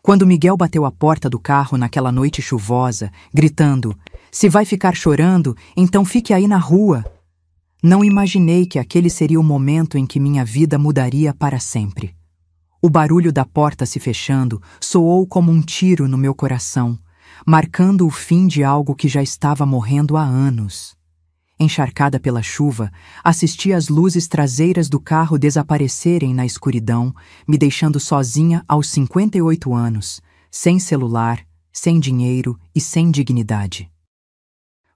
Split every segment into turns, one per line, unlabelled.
Quando Miguel bateu à porta do carro naquela noite chuvosa, gritando: "Se vai ficar chorando, então fique aí na rua", não imaginei que aquele seria o momento em que minha vida mudaria para sempre. O barulho da porta se fechando soou como um tiro no meu coração, marcando o fim de algo que já estava morrendo há anos. Encharcada pela chuva, assisti as luzes traseiras do carro desaparecerem na escuridão, me deixando sozinha aos 58 anos, sem celular, sem dinheiro e sem dignidade.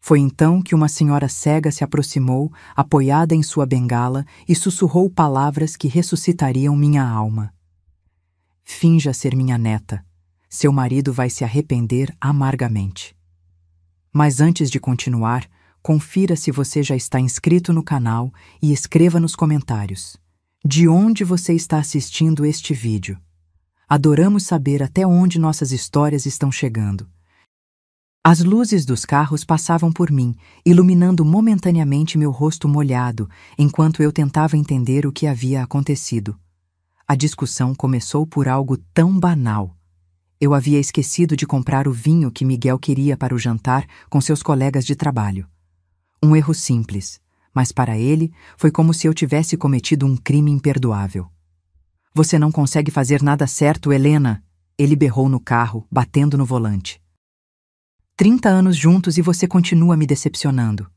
Foi então que uma senhora cega se aproximou, apoiada em sua bengala, e sussurrou palavras que ressuscitariam minha alma. "Finja ser minha neta. Seu marido vai se arrepender amargamente." Mas antes de continuar, confira se você já está inscrito no canal e escreva nos comentários de onde você está assistindo este vídeo. Adoramos saber até onde nossas histórias estão chegando. As luzes dos carros passavam por mim, iluminando momentaneamente meu rosto molhado, enquanto eu tentava entender o que havia acontecido. A discussão começou por algo tão banal. Eu havia esquecido de comprar o vinho que Miguel queria para o jantar com seus colegas de trabalho. Um erro simples, mas para ele foi como se eu tivesse cometido um crime imperdoável. "Você não consegue fazer nada certo, Helena", ele berrou no carro, batendo no volante. 30 anos juntos e você continua me decepcionando."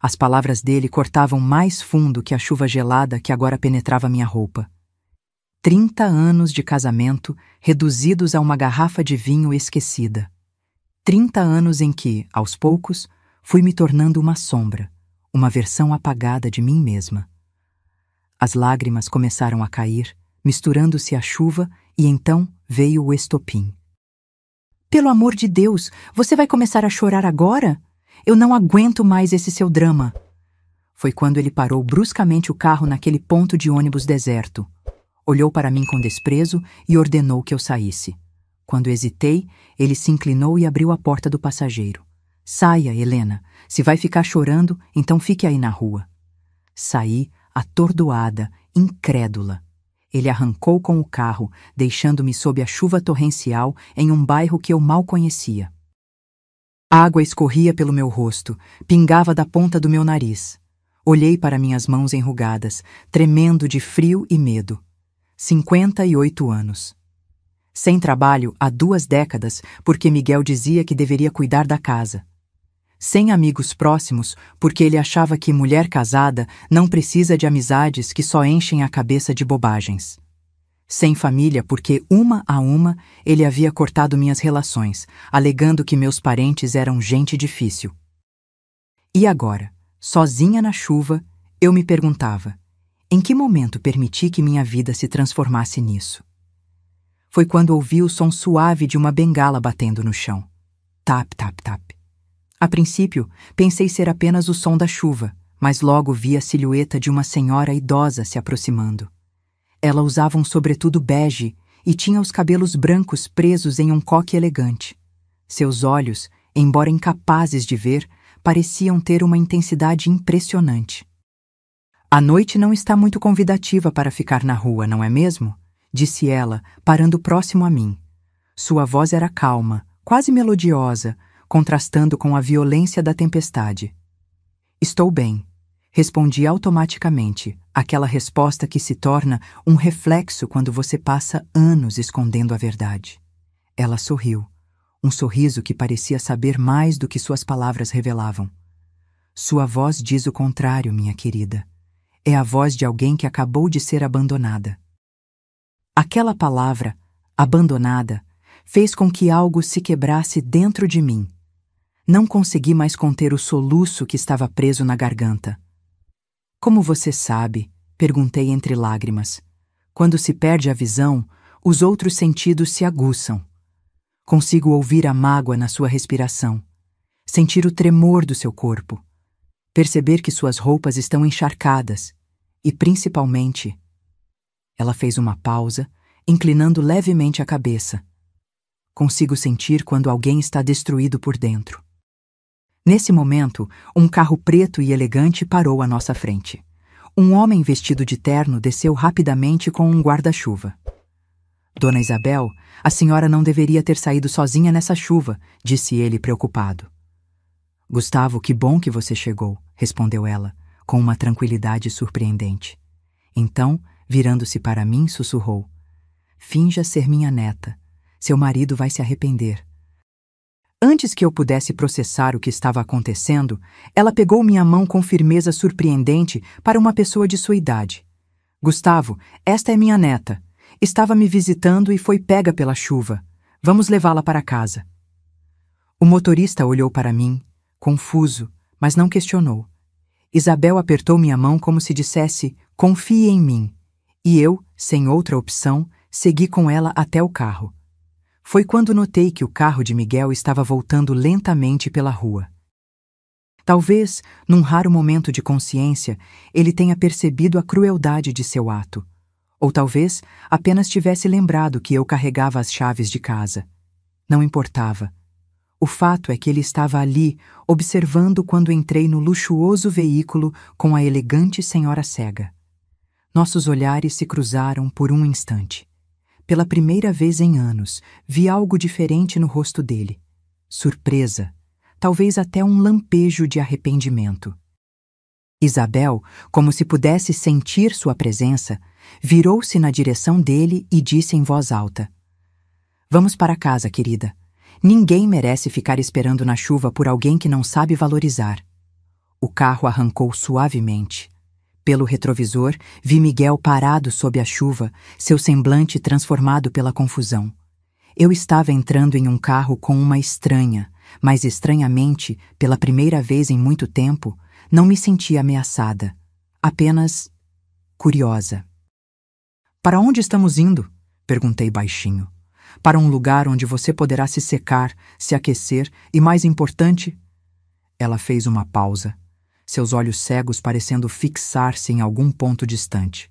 As palavras dele cortavam mais fundo que a chuva gelada que agora penetrava minha roupa. 30 anos de casamento reduzidos a uma garrafa de vinho esquecida. 30 anos em que, aos poucos, fui me tornando uma sombra, uma versão apagada de mim mesma. As lágrimas começaram a cair, misturando-se à chuva, e então veio o estopim. "Pelo amor de Deus, você vai começar a chorar agora? Eu não aguento mais esse seu drama." Foi quando ele parou bruscamente o carro naquele ponto de ônibus deserto. Olhou para mim com desprezo e ordenou que eu saísse. Quando hesitei, ele se inclinou e abriu a porta do passageiro. "Saia, Helena. Se vai ficar chorando, então fique aí na rua." Saí, atordoada, incrédula. Ele arrancou com o carro, deixando-me sob a chuva torrencial em um bairro que eu mal conhecia. A água escorria pelo meu rosto, pingava da ponta do meu nariz. Olhei para minhas mãos enrugadas, tremendo de frio e medo. 58 anos. Sem trabalho há 2 décadas, porque Miguel dizia que deveria cuidar da casa. Sem amigos próximos, porque ele achava que mulher casada não precisa de amizades que só enchem a cabeça de bobagens. Sem família, porque, uma a uma, ele havia cortado minhas relações, alegando que meus parentes eram gente difícil. E agora, sozinha na chuva, eu me perguntava: em que momento permiti que minha vida se transformasse nisso? Foi quando ouvi o som suave de uma bengala batendo no chão. Tap, tap, tap. A princípio, pensei ser apenas o som da chuva, mas logo vi a silhueta de uma senhora idosa se aproximando. Ela usava um sobretudo bege e tinha os cabelos brancos presos em um coque elegante. Seus olhos, embora incapazes de ver, pareciam ter uma intensidade impressionante. "A noite não está muito convidativa para ficar na rua, não é mesmo?" disse ela, parando próximo a mim. Sua voz era calma, quase melodiosa, contrastando com a violência da tempestade. "Estou bem", respondi automaticamente, aquela resposta que se torna um reflexo quando você passa anos escondendo a verdade. Ela sorriu, um sorriso que parecia saber mais do que suas palavras revelavam. "Sua voz diz o contrário, minha querida. É a voz de alguém que acabou de ser abandonada." Aquela palavra, abandonada, fez com que algo se quebrasse dentro de mim. Não consegui mais conter o soluço que estava preso na garganta. "Como você sabe?" perguntei entre lágrimas. "Quando se perde a visão, os outros sentidos se aguçam. Consigo ouvir a mágoa na sua respiração, sentir o tremor do seu corpo, perceber que suas roupas estão encharcadas e, principalmente..." Ela fez uma pausa, inclinando levemente a cabeça. "Consigo sentir quando alguém está destruído por dentro." Nesse momento, um carro preto e elegante parou à nossa frente. Um homem vestido de terno desceu rapidamente com um guarda-chuva. Dona Isabel, a senhora não deveria ter saído sozinha nessa chuva, disse ele preocupado. Gustavo, que bom que você chegou, respondeu ela, com uma tranquilidade surpreendente. Então, virando-se para mim, sussurrou: finja ser minha neta. Seu marido vai se arrepender. Antes que eu pudesse processar o que estava acontecendo, ela pegou minha mão com firmeza surpreendente para uma pessoa de sua idade. Gustavo, esta é minha neta. Estava me visitando e foi pega pela chuva. Vamos levá-la para casa. O motorista olhou para mim, confuso, mas não questionou. Isabel apertou minha mão como se dissesse: confie em mim. E eu, sem outra opção, segui com ela até o carro. Foi quando notei que o carro de Miguel estava voltando lentamente pela rua. Talvez, num raro momento de consciência, ele tenha percebido a crueldade de seu ato. Ou talvez apenas tivesse lembrado que eu carregava as chaves de casa. Não importava. O fato é que ele estava ali, observando quando entrei no luxuoso veículo com a elegante senhora cega. Nossos olhares se cruzaram por um instante. Pela primeira vez em anos, vi algo diferente no rosto dele. Surpresa, talvez até um lampejo de arrependimento. Isabel, como se pudesse sentir sua presença, virou-se na direção dele e disse em voz alta: vamos para casa, querida. Ninguém merece ficar esperando na chuva por alguém que não sabe valorizar. O carro arrancou suavemente. Pelo retrovisor, vi Miguel parado sob a chuva, seu semblante transformado pela confusão. Eu estava entrando em um carro com uma estranha, mas estranhamente, pela primeira vez em muito tempo, não me senti ameaçada, apenas curiosa. Para onde estamos indo? Perguntei baixinho. Para um lugar onde você poderá se secar, se aquecer e, mais importante... Ela fez uma pausa, seus olhos cegos parecendo fixar-se em algum ponto distante.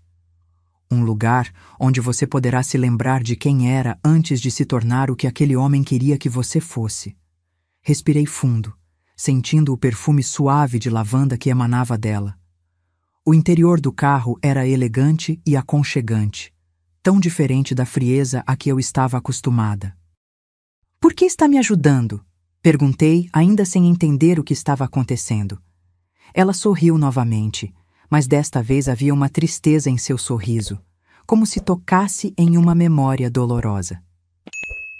Um lugar onde você poderá se lembrar de quem era antes de se tornar o que aquele homem queria que você fosse. Respirei fundo, sentindo o perfume suave de lavanda que emanava dela. O interior do carro era elegante e aconchegante, tão diferente da frieza a que eu estava acostumada. Por que está me ajudando? Perguntei, ainda sem entender o que estava acontecendo. Ela sorriu novamente, mas desta vez havia uma tristeza em seu sorriso, como se tocasse em uma memória dolorosa.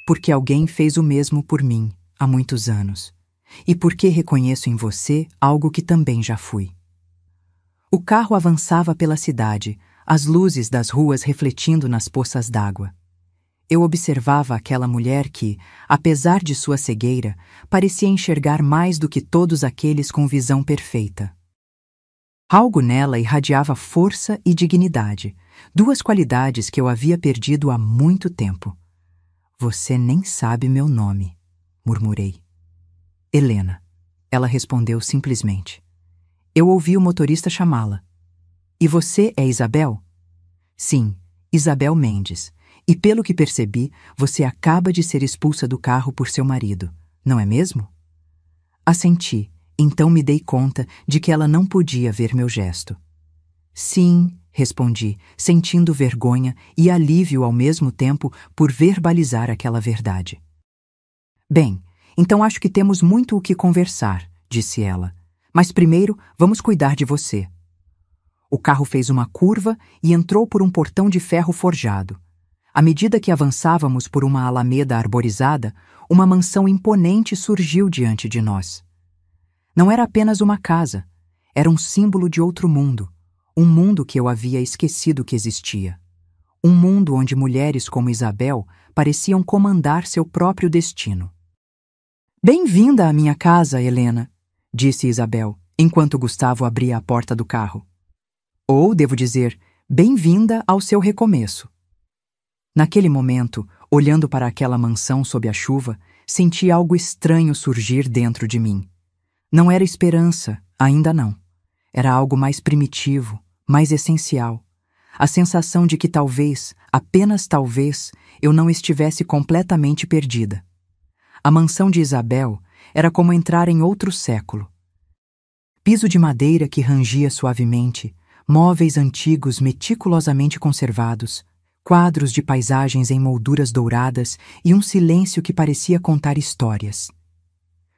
Porque alguém fez o mesmo por mim, há muitos anos, e porque reconheço em você algo que também já fui. O carro avançava pela cidade, as luzes das ruas refletindo nas poças d'água. Eu observava aquela mulher que, apesar de sua cegueira, parecia enxergar mais do que todos aqueles com visão perfeita. Algo nela irradiava força e dignidade, duas qualidades que eu havia perdido há muito tempo. Você nem sabe meu nome, murmurei. Helena, ela respondeu simplesmente. Eu ouvi o motorista chamá-la. E você é Isabel? Sim, Isabel Mendes. E pelo que percebi, você acaba de ser expulsa do carro por seu marido, não é mesmo? Assenti, então me dei conta de que ela não podia ver meu gesto. Sim, respondi, sentindo vergonha e alívio ao mesmo tempo por verbalizar aquela verdade. Bem, então acho que temos muito o que conversar, disse ela. Mas primeiro vamos cuidar de você. O carro fez uma curva e entrou por um portão de ferro forjado. À medida que avançávamos por uma alameda arborizada, uma mansão imponente surgiu diante de nós. Não era apenas uma casa, era um símbolo de outro mundo, um mundo que eu havia esquecido que existia. Um mundo onde mulheres como Isabel pareciam comandar seu próprio destino. Bem-vinda à minha casa, Helena, disse Isabel, enquanto Gustavo abria a porta do carro. Ou, devo dizer, bem-vinda ao seu recomeço. Naquele momento, olhando para aquela mansão sob a chuva, senti algo estranho surgir dentro de mim. Não era esperança, ainda não. Era algo mais primitivo, mais essencial. A sensação de que talvez, apenas talvez, eu não estivesse completamente perdida. A mansão de Isabel era como entrar em outro século. Piso de madeira que rangia suavemente, móveis antigos meticulosamente conservados, quadros de paisagens em molduras douradas e um silêncio que parecia contar histórias.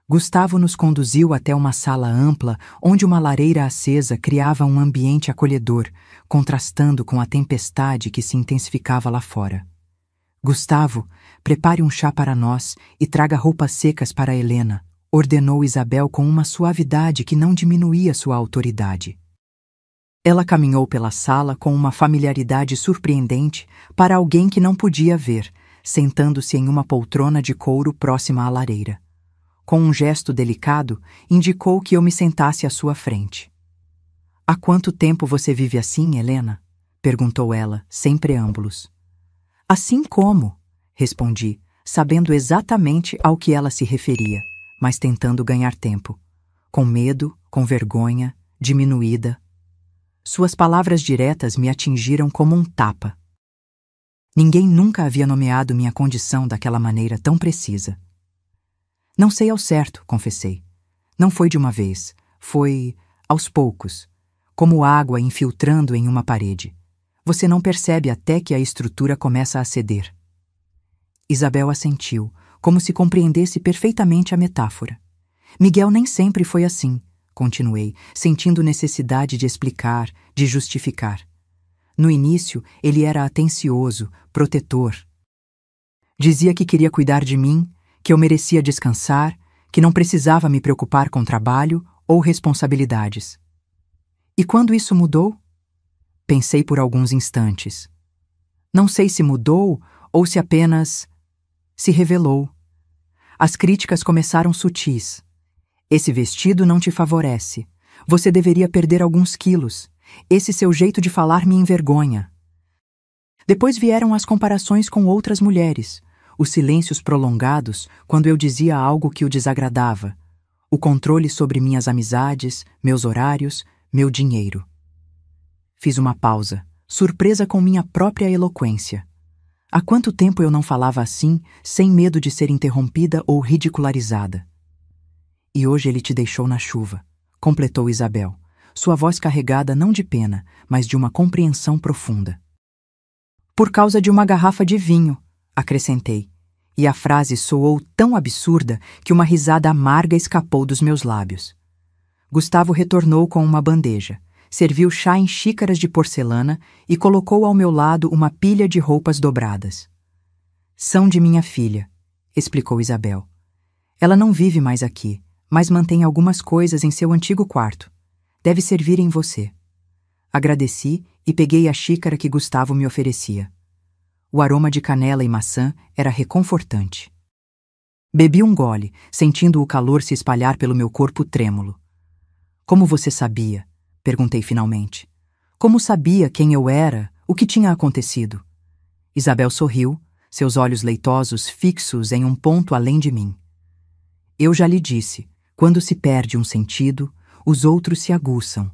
Gustavo nos conduziu até uma sala ampla onde uma lareira acesa criava um ambiente acolhedor, contrastando com a tempestade que se intensificava lá fora. Gustavo, prepare um chá para nós e traga roupas secas para Helena, ordenou Isabel com uma suavidade que não diminuía sua autoridade. Ela caminhou pela sala com uma familiaridade surpreendente para alguém que não podia ver, sentando-se em uma poltrona de couro próxima à lareira. Com um gesto delicado, indicou que eu me sentasse à sua frente. "Há quanto tempo você vive assim, Helena?" perguntou ela, sem preâmbulos. "Assim como?" respondi, sabendo exatamente ao que ela se referia, mas tentando ganhar tempo. Com medo, com vergonha, diminuída. Suas palavras diretas me atingiram como um tapa. Ninguém nunca havia nomeado minha condição daquela maneira tão precisa. "Não sei ao certo", confessei. "Não foi de uma vez, foi aos poucos, como água infiltrando em uma parede. Você não percebe até que a estrutura começa a ceder." Isabel assentiu, como se compreendesse perfeitamente a metáfora. "Miguel nem sempre foi assim", continuei, sentindo necessidade de explicar, de justificar. "No início, ele era atencioso, protetor. Dizia que queria cuidar de mim, que eu merecia descansar, que não precisava me preocupar com trabalho ou responsabilidades. E quando isso mudou?" Pensei por alguns instantes. Não sei se mudou ou se apenas se revelou. As críticas começaram sutis. "Esse vestido não te favorece. Você deveria perder alguns quilos. Esse seu jeito de falar me envergonha." Depois vieram as comparações com outras mulheres, os silêncios prolongados quando eu dizia algo que o desagradava, o controle sobre minhas amizades, meus horários, meu dinheiro. Fiz uma pausa, surpresa com minha própria eloquência. Há quanto tempo eu não falava assim, sem medo de ser interrompida ou ridicularizada? "E hoje ele te deixou na chuva", completou Isabel, sua voz carregada não de pena, mas de uma compreensão profunda. "Por causa de uma garrafa de vinho", acrescentei, e a frase soou tão absurda que uma risada amarga escapou dos meus lábios. Gustavo retornou com uma bandeja, serviu chá em xícaras de porcelana e colocou ao meu lado uma pilha de roupas dobradas. "São de minha filha", explicou Isabel. "Ela não vive mais aqui, mas mantém algumas coisas em seu antigo quarto. Deve servir em você." Agradeci e peguei a xícara que Gustavo me oferecia. O aroma de canela e maçã era reconfortante. Bebi um gole, sentindo o calor se espalhar pelo meu corpo trêmulo. "Como você sabia?" perguntei finalmente. "Como sabia quem eu era, o que tinha acontecido?" Isabel sorriu, seus olhos leitosos fixos em um ponto além de mim. "Eu já lhe disse, quando se perde um sentido, os outros se aguçam.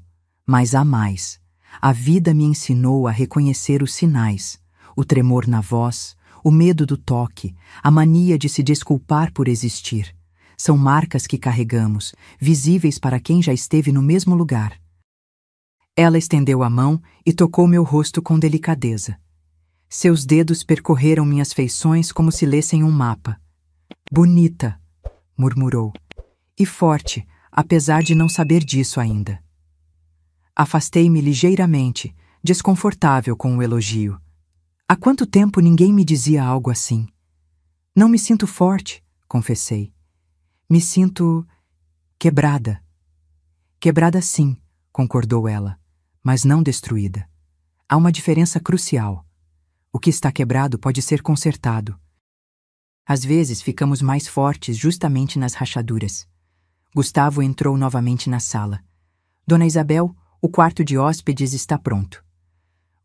Mas há mais. A vida me ensinou a reconhecer os sinais, o tremor na voz, o medo do toque, a mania de se desculpar por existir. São marcas que carregamos, visíveis para quem já esteve no mesmo lugar." Ela estendeu a mão e tocou meu rosto com delicadeza. Seus dedos percorreram minhas feições como se lessem um mapa. "Bonita", murmurou, "e forte, apesar de não saber disso ainda." Afastei-me ligeiramente, desconfortável com o elogio. Há quanto tempo ninguém me dizia algo assim? "Não me sinto forte", confessei. "Me sinto quebrada." "Quebrada sim", concordou ela, "mas não destruída. Há uma diferença crucial. O que está quebrado pode ser consertado. Às vezes ficamos mais fortes justamente nas rachaduras." Gustavo entrou novamente na sala. "Dona Isabel, o quarto de hóspedes está pronto."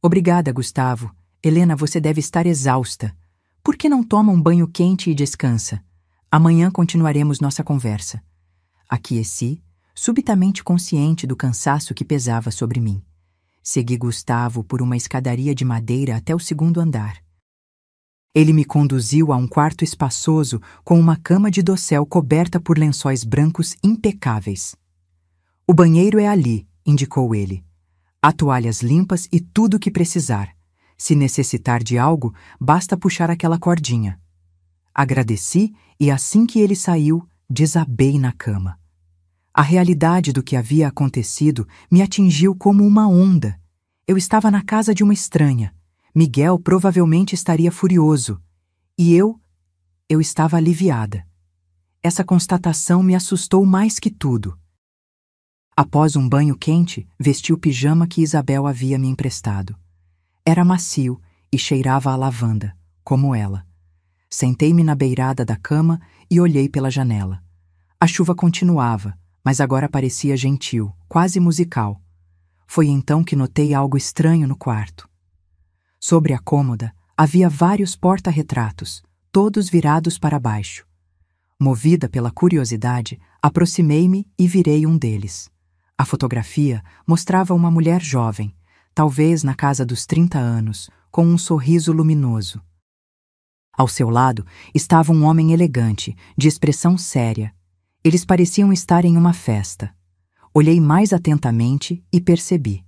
"Obrigada, Gustavo. Helena, você deve estar exausta. Por que não toma um banho quente e descansa? Amanhã continuaremos nossa conversa." Aqueci, subitamente consciente do cansaço que pesava sobre mim. Segui Gustavo por uma escadaria de madeira até o segundo andar. Ele me conduziu a um quarto espaçoso com uma cama de dossel coberta por lençóis brancos impecáveis. "O banheiro é ali", indicou ele. "Há toalhas limpas e tudo o que precisar. Se necessitar de algo, basta puxar aquela cordinha. Agradeci e assim que ele saiu, desabei na cama. A realidade do que havia acontecido me atingiu como uma onda. Eu estava na casa de uma estranha. Miguel provavelmente estaria furioso. E eu estava aliviada. Essa constatação me assustou mais que tudo. Após um banho quente, vesti o pijama que Isabel havia me emprestado. Era macio e cheirava a lavanda, como ela. Sentei-me na beirada da cama e olhei pela janela. A chuva continuava, mas agora parecia gentil, quase musical. Foi então que notei algo estranho no quarto. Sobre a cômoda havia vários porta-retratos, todos virados para baixo. Movida pela curiosidade, aproximei-me e virei um deles. A fotografia mostrava uma mulher jovem, talvez na casa dos 30 anos, com um sorriso luminoso. Ao seu lado estava um homem elegante, de expressão séria. Eles pareciam estar em uma festa. Olhei mais atentamente e percebi.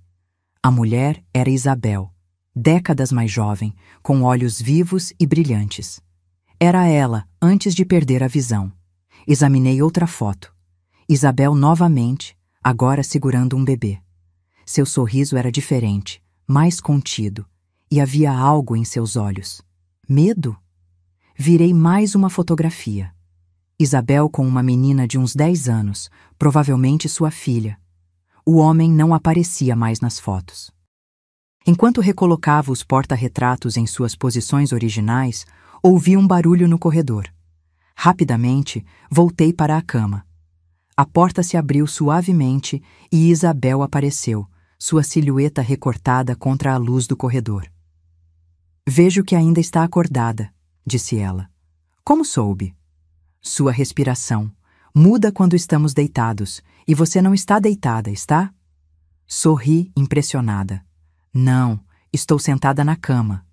A mulher era Isabel, décadas mais jovem, com olhos vivos e brilhantes. Era ela antes de perder a visão. Examinei outra foto. Isabel novamente, agora segurando um bebê. Seu sorriso era diferente, mais contido, e havia algo em seus olhos. Medo? Virei mais uma fotografia. Isabel com uma menina de uns 10 anos, provavelmente sua filha. O homem não aparecia mais nas fotos. Enquanto recolocava os porta-retratos em suas posições originais, ouvi um barulho no corredor. Rapidamente, voltei para a cama. A porta se abriu suavemente e Isabel apareceu, sua silhueta recortada contra a luz do corredor. "Vejo que ainda está acordada", disse ela. "Como soube?" "Sua respiração. Muda quando estamos deitados, e você não está deitada, está?" Sorri, impressionada. "Não, estou sentada na cama."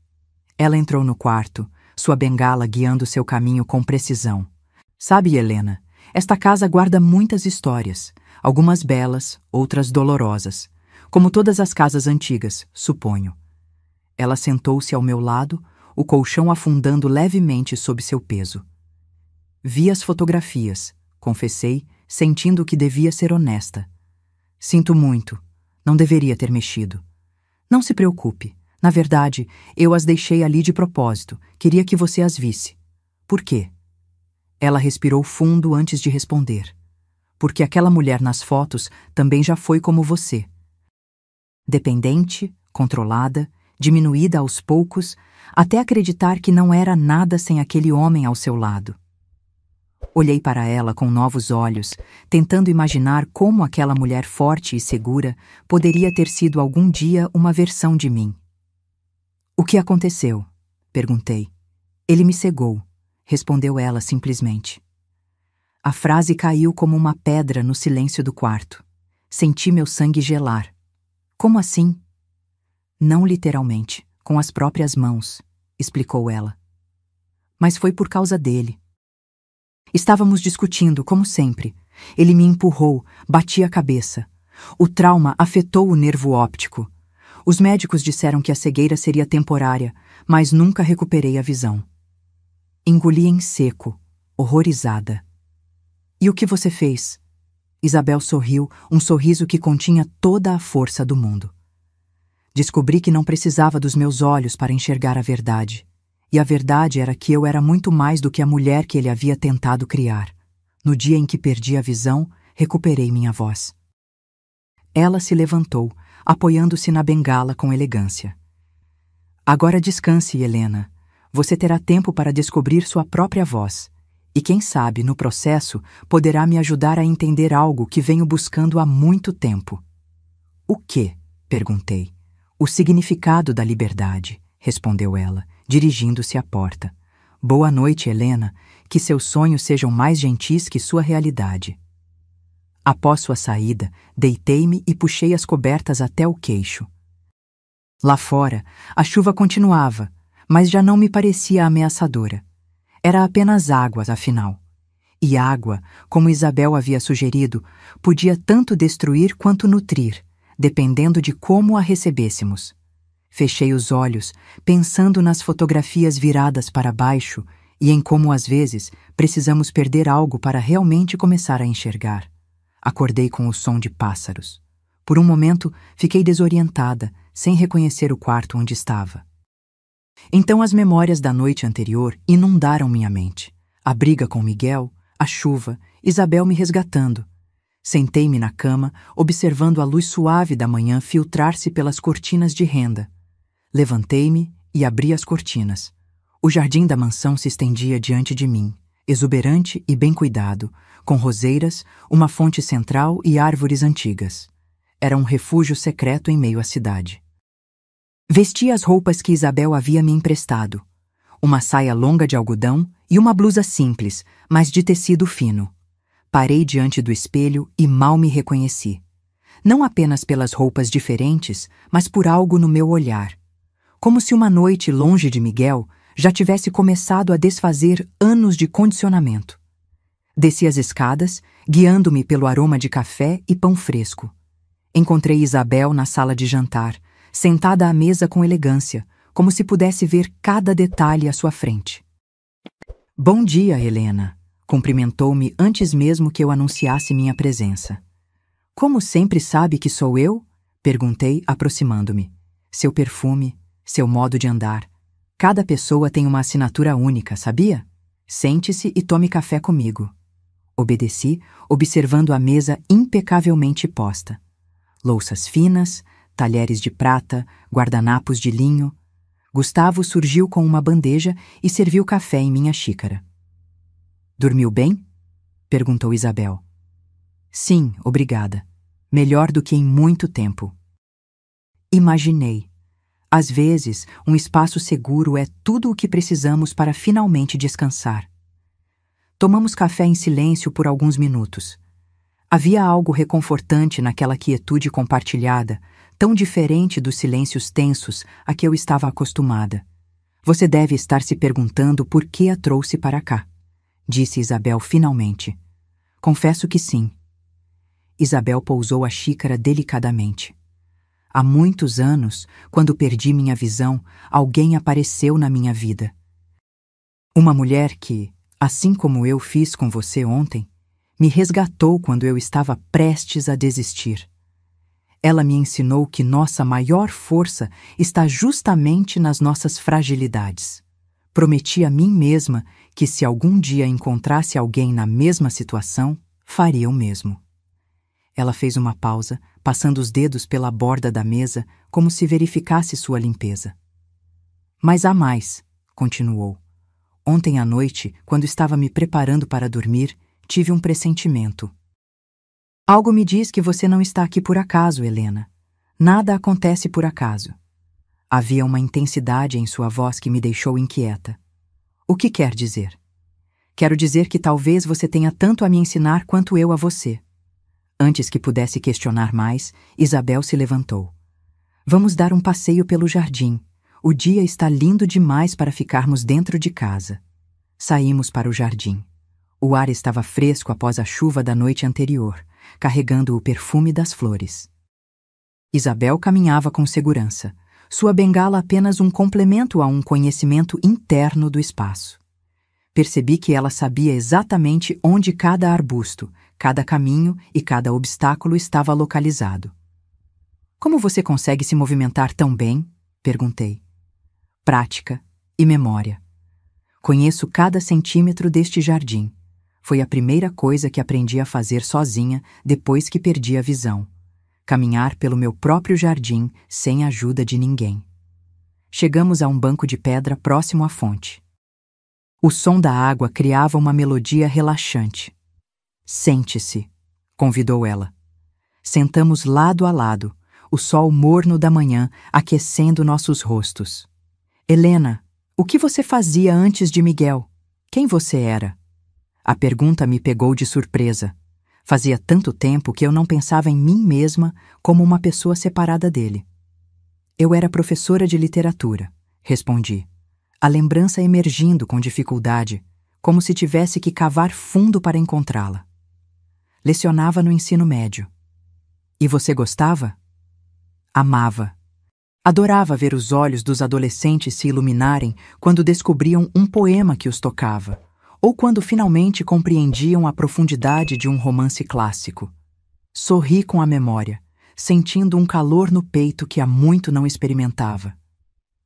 Ela entrou no quarto, sua bengala guiando seu caminho com precisão. "Sabe, Helena, esta casa guarda muitas histórias, algumas belas, outras dolorosas, como todas as casas antigas, suponho." Ela sentou-se ao meu lado, o colchão afundando levemente sob seu peso. Vi as fotografias, confessei, sentindo que devia ser honesta. "Sinto muito. Não deveria ter mexido." "Não se preocupe. Na verdade, eu as deixei ali de propósito. Queria que você as visse." "Por quê?" Ela respirou fundo antes de responder. "Porque aquela mulher nas fotos também já foi como você. Dependente, controlada, diminuída aos poucos, até acreditar que não era nada sem aquele homem ao seu lado." Olhei para ela com novos olhos, tentando imaginar como aquela mulher forte e segura poderia ter sido algum dia uma versão de mim. "O que aconteceu?" perguntei. "Ele me cegou", respondeu ela simplesmente. A frase caiu como uma pedra no silêncio do quarto. Senti meu sangue gelar. "Como assim?" "Não literalmente, com as próprias mãos", explicou ela. "Mas foi por causa dele. Estávamos discutindo, como sempre. Ele me empurrou, bati a cabeça. O trauma afetou o nervo óptico. Os médicos disseram que a cegueira seria temporária, mas nunca recuperei a visão." Engoli em seco, horrorizada. "E o que você fez?" Isabel sorriu, um sorriso que continha toda a força do mundo. "Descobri que não precisava dos meus olhos para enxergar a verdade. E a verdade era que eu era muito mais do que a mulher que ele havia tentado criar. No dia em que perdi a visão, recuperei minha voz." Ela se levantou, apoiando-se na bengala com elegância. "Agora descanse, Helena. Você terá tempo para descobrir sua própria voz. E quem sabe, no processo, poderá me ajudar a entender algo que venho buscando há muito tempo." "O quê?" perguntei. "O significado da liberdade", respondeu ela, dirigindo-se à porta. "Boa noite, Helena. Que seus sonhos sejam mais gentis que sua realidade." Após sua saída, deitei-me e puxei as cobertas até o queixo. Lá fora, a chuva continuava, mas já não me parecia ameaçadora. Era apenas água, afinal. E água, como Isabel havia sugerido, podia tanto destruir quanto nutrir, dependendo de como a recebêssemos. Fechei os olhos, pensando nas fotografias viradas para baixo e em como, às vezes, precisamos perder algo para realmente começar a enxergar. Acordei com o som de pássaros. Por um momento, fiquei desorientada, sem reconhecer o quarto onde estava. Então as memórias da noite anterior inundaram minha mente. A briga com Miguel, a chuva, Isabel me resgatando. Sentei-me na cama, observando a luz suave da manhã filtrar-se pelas cortinas de renda. Levantei-me e abri as cortinas. O jardim da mansão se estendia diante de mim, exuberante e bem cuidado, com roseiras, uma fonte central e árvores antigas. Era um refúgio secreto em meio à cidade. Vesti as roupas que Isabel havia me emprestado. Uma saia longa de algodão e uma blusa simples, mas de tecido fino. Parei diante do espelho e mal me reconheci. Não apenas pelas roupas diferentes, mas por algo no meu olhar. Como se uma noite longe de Miguel já tivesse começado a desfazer anos de condicionamento. Desci as escadas, guiando-me pelo aroma de café e pão fresco. Encontrei Isabel na sala de jantar, sentada à mesa com elegância, como se pudesse ver cada detalhe à sua frente. Bom dia, Helena, cumprimentou-me antes mesmo que eu anunciasse minha presença. Como sempre sabe que sou eu? Perguntei, aproximando-me. Seu perfume, seu modo de andar. Cada pessoa tem uma assinatura única, sabia? Sente-se e tome café comigo. Obedeci, observando a mesa impecavelmente posta. Louças finas, talheres de prata, guardanapos de linho. Gustavo surgiu com uma bandeja e serviu café em minha xícara. Dormiu bem? Perguntou Isabel. Sim, obrigada. Melhor do que em muito tempo. Imaginei. Às vezes, um espaço seguro é tudo o que precisamos para finalmente descansar. Tomamos café em silêncio por alguns minutos. Havia algo reconfortante naquela quietude compartilhada, tão diferente dos silêncios tensos a que eu estava acostumada. Você deve estar se perguntando por que a trouxe para cá, disse Isabel finalmente. Confesso que sim. Isabel pousou a xícara delicadamente. Há muitos anos, quando perdi minha visão, alguém apareceu na minha vida. Uma mulher que, assim como eu fiz com você ontem, me resgatou quando eu estava prestes a desistir. Ela me ensinou que nossa maior força está justamente nas nossas fragilidades. Prometi a mim mesma que se algum dia encontrasse alguém na mesma situação, faria o mesmo. Ela fez uma pausa, passando os dedos pela borda da mesa, como se verificasse sua limpeza. Mas há mais, continuou. Ontem à noite, quando estava me preparando para dormir, tive um pressentimento. Algo me diz que você não está aqui por acaso, Helena. Nada acontece por acaso. Havia uma intensidade em sua voz que me deixou inquieta. O que quer dizer? Quero dizer que talvez você tenha tanto a me ensinar quanto eu a você. Antes que pudesse questionar mais, Isabel se levantou. Vamos dar um passeio pelo jardim. O dia está lindo demais para ficarmos dentro de casa. Saímos para o jardim. O ar estava fresco após a chuva da noite anterior, carregando o perfume das flores. Isabel caminhava com segurança, sua bengala apenas um complemento a um conhecimento interno do espaço. Percebi que ela sabia exatamente onde cada arbusto, cada caminho e cada obstáculo estava localizado. Como você consegue se movimentar tão bem? Perguntei. Prática e memória. Conheço cada centímetro deste jardim. Foi a primeira coisa que aprendi a fazer sozinha depois que perdi a visão. Caminhar pelo meu próprio jardim sem a ajuda de ninguém. Chegamos a um banco de pedra próximo à fonte. O som da água criava uma melodia relaxante. Sente-se, convidou ela. Sentamos lado a lado, o sol morno da manhã aquecendo nossos rostos. Helena, o que você fazia antes de Miguel? Quem você era? A pergunta me pegou de surpresa. Fazia tanto tempo que eu não pensava em mim mesma como uma pessoa separada dele. Eu era professora de literatura, respondi, a lembrança emergindo com dificuldade, como se tivesse que cavar fundo para encontrá-la. Lecionava no ensino médio. E você gostava? Amava. Adorava ver os olhos dos adolescentes se iluminarem quando descobriam um poema que os tocava, ou quando finalmente compreendiam a profundidade de um romance clássico. Sorri com a memória, sentindo um calor no peito que há muito não experimentava.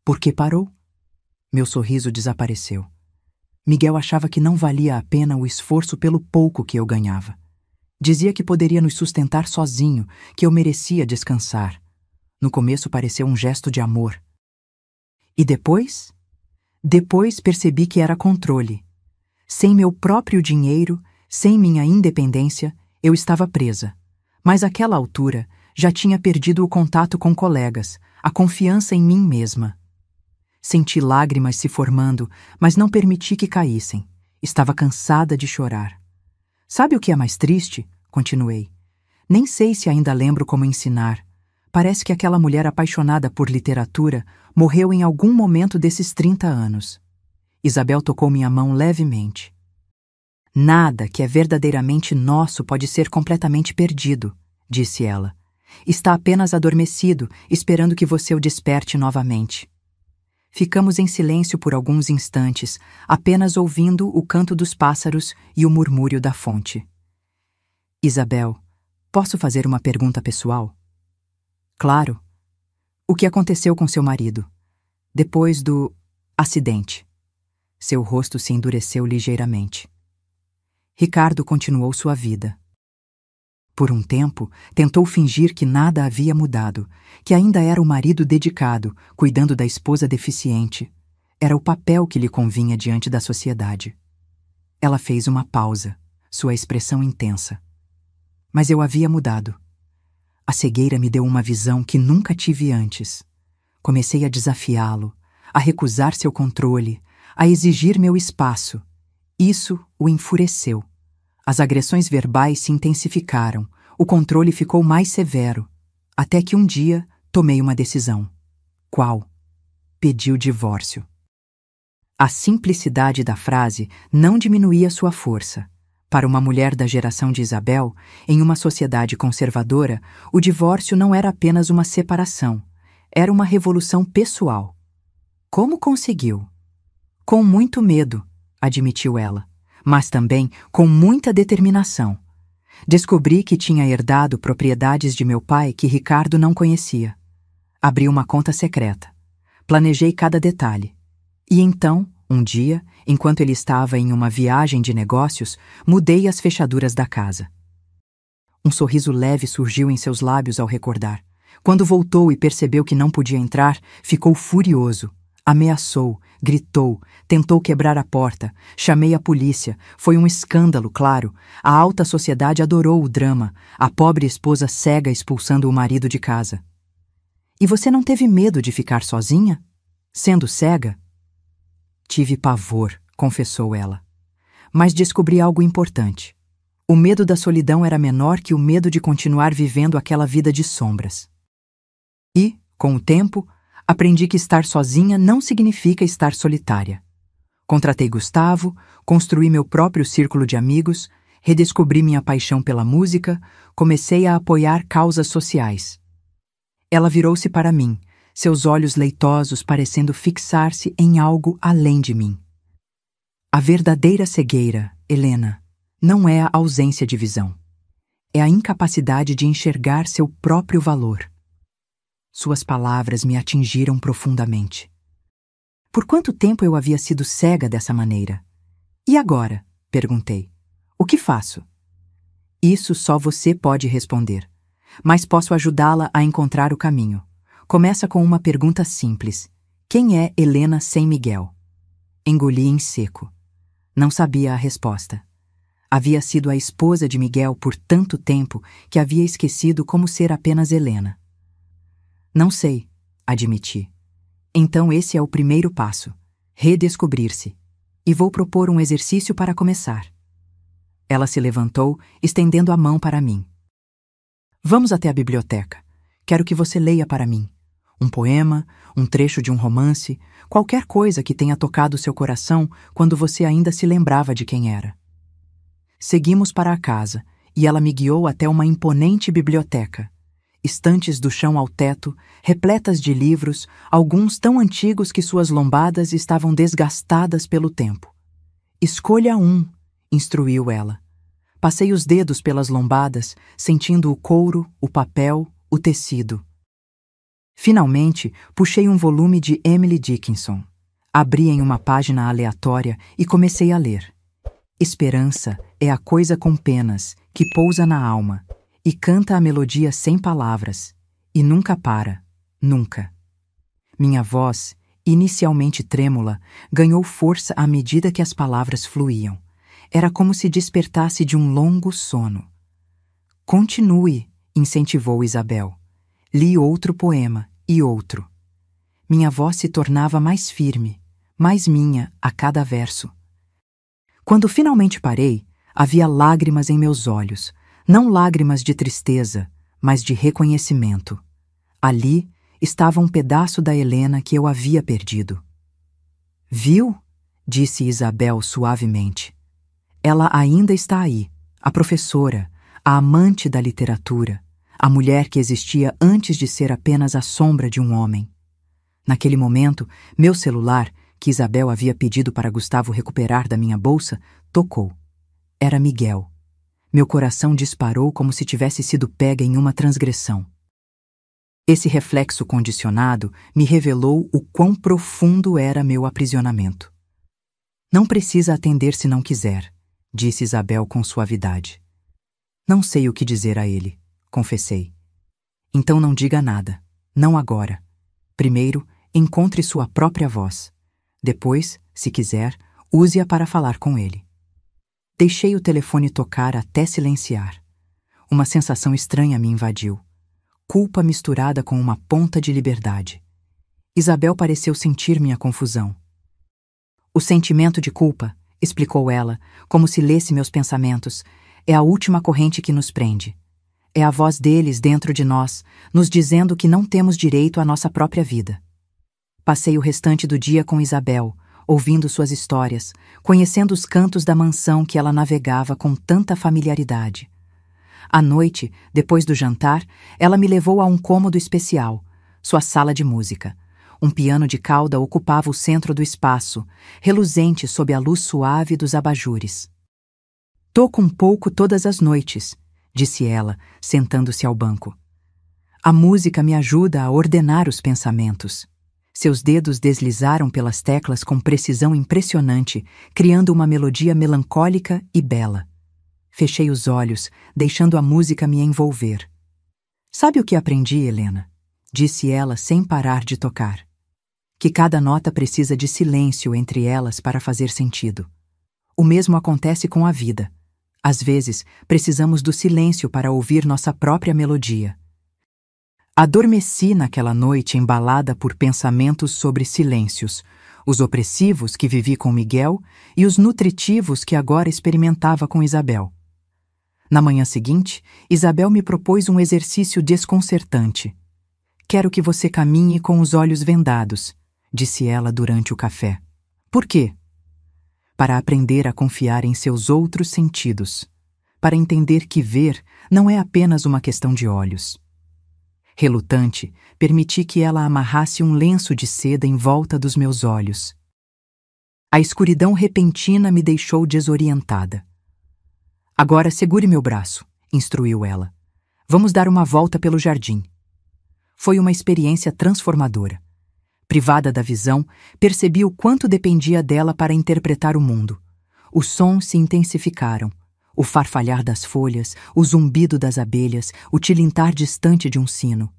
Por que parou? Meu sorriso desapareceu. Miguel achava que não valia a pena o esforço pelo pouco que eu ganhava. Dizia que poderia nos sustentar sozinho, que eu merecia descansar. No começo pareceu um gesto de amor. E depois? Depois percebi que era controle. Sem meu próprio dinheiro, sem minha independência, eu estava presa. Mas àquela altura, já tinha perdido o contato com colegas, a confiança em mim mesma. Senti lágrimas se formando, mas não permiti que caíssem. Estava cansada de chorar. Sabe o que é mais triste? Continuei. Nem sei se ainda lembro como ensinar. Parece que aquela mulher apaixonada por literatura morreu em algum momento desses 30 anos. Isabel tocou minha mão levemente. Nada que é verdadeiramente nosso pode ser completamente perdido, disse ela. Está apenas adormecido, esperando que você o desperte novamente. Ficamos em silêncio por alguns instantes, apenas ouvindo o canto dos pássaros e o murmúrio da fonte. Isabel, posso fazer uma pergunta pessoal? Claro. O que aconteceu com seu marido? Depois do acidente. Seu rosto se endureceu ligeiramente. Ricardo continuou sua vida. Por um tempo, tentou fingir que nada havia mudado, que ainda era o marido dedicado, cuidando da esposa deficiente. Era o papel que lhe convinha diante da sociedade. Ela fez uma pausa, sua expressão intensa. Mas eu havia mudado. A cegueira me deu uma visão que nunca tive antes. Comecei a desafiá-lo, a recusar seu controle, a exigir meu espaço. Isso o enfureceu. As agressões verbais se intensificaram, o controle ficou mais severo, até que um dia tomei uma decisão. Qual? Pedi o divórcio. A simplicidade da frase não diminuía sua força. Para uma mulher da geração de Isabel, em uma sociedade conservadora, o divórcio não era apenas uma separação, era uma revolução pessoal. Como conseguiu? Com muito medo, admitiu ela, mas também com muita determinação. Descobri que tinha herdado propriedades de meu pai que Ricardo não conhecia. Abri uma conta secreta. Planejei cada detalhe. E então, um dia, enquanto ele estava em uma viagem de negócios, mudei as fechaduras da casa. Um sorriso leve surgiu em seus lábios ao recordar. Quando voltou e percebeu que não podia entrar, ficou furioso. Ameaçou, gritou, tentou quebrar a porta. Chamei a polícia. Foi um escândalo, claro. A alta sociedade adorou o drama. A pobre esposa cega expulsando o marido de casa. E você não teve medo de ficar sozinha? Sendo cega? Tive pavor, confessou ela. Mas descobri algo importante. O medo da solidão era menor que o medo de continuar vivendo aquela vida de sombras. E, com o tempo, aprendi que estar sozinha não significa estar solitária. Contratei Gustavo, construí meu próprio círculo de amigos, redescobri minha paixão pela música, comecei a apoiar causas sociais. Ela virou-se para mim, seus olhos leitosos parecendo fixar-se em algo além de mim. A verdadeira cegueira, Helena, não é a ausência de visão. É a incapacidade de enxergar seu próprio valor. Suas palavras me atingiram profundamente. Por quanto tempo eu havia sido cega dessa maneira? E agora? Perguntei. O que faço? Isso só você pode responder. Mas posso ajudá-la a encontrar o caminho. Começa com uma pergunta simples. Quem é Helena sem Miguel? Engoli em seco. Não sabia a resposta. Havia sido a esposa de Miguel por tanto tempo que havia esquecido como ser apenas Helena. Não sei, admiti. Então esse é o primeiro passo, redescobrir-se. E vou propor um exercício para começar. Ela se levantou, estendendo a mão para mim. Vamos até a biblioteca. Quero que você leia para mim. Um poema, um trecho de um romance, qualquer coisa que tenha tocado seu coração quando você ainda se lembrava de quem era. Seguimos para a casa, e ela me guiou até uma imponente biblioteca. estantes do chão ao teto, repletas de livros, alguns tão antigos que suas lombadas estavam desgastadas pelo tempo. Escolha um, instruiu ela. Passei os dedos pelas lombadas, sentindo o couro, o papel, o tecido. Finalmente, puxei um volume de Emily Dickinson. Abri em uma página aleatória e comecei a ler. Esperança é a coisa com penas, que pousa na alma, e canta a melodia sem palavras, e nunca para, nunca. Minha voz, inicialmente trêmula, ganhou força à medida que as palavras fluíam. Era como se despertasse de um longo sono. Continue, incentivou Isabel. Li outro poema, e outro. Minha voz se tornava mais firme, mais minha a cada verso. Quando finalmente parei, havia lágrimas em meus olhos, não lágrimas de tristeza, mas de reconhecimento. Ali estava um pedaço da Helena que eu havia perdido. Viu? Disse Isabel suavemente. Ela ainda está aí, a professora, a amante da literatura, a mulher que existia antes de ser apenas a sombra de um homem. Naquele momento, meu celular, que Isabel havia pedido para Gustavo recuperar da minha bolsa, tocou. Era Miguel. Meu coração disparou como se tivesse sido pega em uma transgressão. Esse reflexo condicionado me revelou o quão profundo era meu aprisionamento. Não precisa atender se não quiser, disse Isabel com suavidade. Não sei o que dizer a ele, confessei. Então não diga nada, não agora. Primeiro, encontre sua própria voz. Depois, se quiser, use-a para falar com ele. Deixei o telefone tocar até silenciar. Uma sensação estranha me invadiu. Culpa misturada com uma ponta de liberdade. Isabel pareceu sentir minha confusão. O sentimento de culpa, explicou ela, como se lesse meus pensamentos, é a última corrente que nos prende. É a voz deles dentro de nós, nos dizendo que não temos direito à nossa própria vida. Passei o restante do dia com Isabel, ouvindo suas histórias, conhecendo os cantos da mansão que ela navegava com tanta familiaridade. À noite, depois do jantar, ela me levou a um cômodo especial, sua sala de música. Um piano de cauda ocupava o centro do espaço, reluzente sob a luz suave dos abajures. Toco um pouco todas as noites, disse ela, sentando-se ao banco. A música me ajuda a ordenar os pensamentos. Seus dedos deslizaram pelas teclas com precisão impressionante, criando uma melodia melancólica e bela. Fechei os olhos, deixando a música me envolver. Sabe o que aprendi, Helena? Disse ela sem parar de tocar. Que cada nota precisa de silêncio entre elas para fazer sentido. O mesmo acontece com a vida. Às vezes, precisamos do silêncio para ouvir nossa própria melodia. Adormeci naquela noite embalada por pensamentos sobre silêncios, os opressivos que vivi com Miguel e os nutritivos que agora experimentava com Isabel. Na manhã seguinte, Isabel me propôs um exercício desconcertante. Quero que você caminhe com os olhos vendados, disse ela durante o café. Por quê? Para aprender a confiar em seus outros sentidos, para entender que ver não é apenas uma questão de olhos. Relutante, permiti que ela amarrasse um lenço de seda em volta dos meus olhos. A escuridão repentina me deixou desorientada. Agora segure meu braço, instruiu ela. Vamos dar uma volta pelo jardim. Foi uma experiência transformadora. Privada da visão, percebi o quanto dependia dela para interpretar o mundo. Os sons se intensificaram. O farfalhar das folhas, o zumbido das abelhas, o tilintar distante de um sino.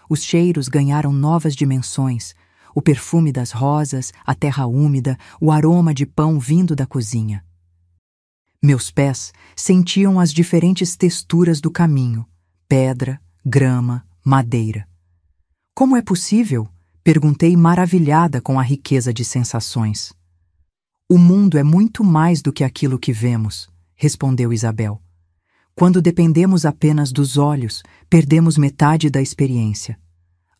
Os cheiros ganharam novas dimensões, o perfume das rosas, a terra úmida, o aroma de pão vindo da cozinha. Meus pés sentiam as diferentes texturas do caminho, pedra, grama, madeira. Como é possível? Perguntei maravilhada com a riqueza de sensações. O mundo é muito mais do que aquilo que vemos, respondeu Isabel. Quando dependemos apenas dos olhos, perdemos metade da experiência.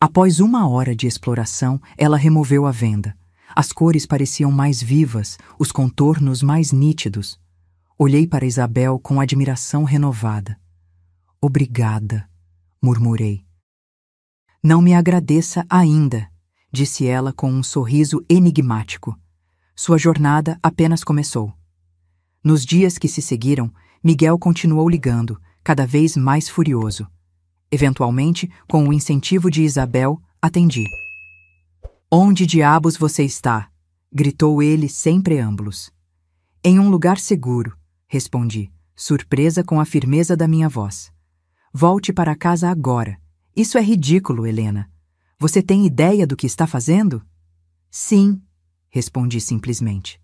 Após 1 hora de exploração, ela removeu a venda. As cores pareciam mais vivas, os contornos mais nítidos. Olhei para Isabel com admiração renovada. Obrigada. murmurei. Não me agradeça ainda, disse ela com um sorriso enigmático. Sua jornada apenas começou. Nos dias que se seguiram, Miguel continuou ligando, cada vez mais furioso. Eventualmente, com o incentivo de Isabel, atendi. Onde diabos você está? Gritou ele sem preâmbulos. Em um lugar seguro, respondi, surpresa com a firmeza da minha voz. Volte para casa agora. Isso é ridículo, Helena. Você tem ideia do que está fazendo? Sim, respondi simplesmente.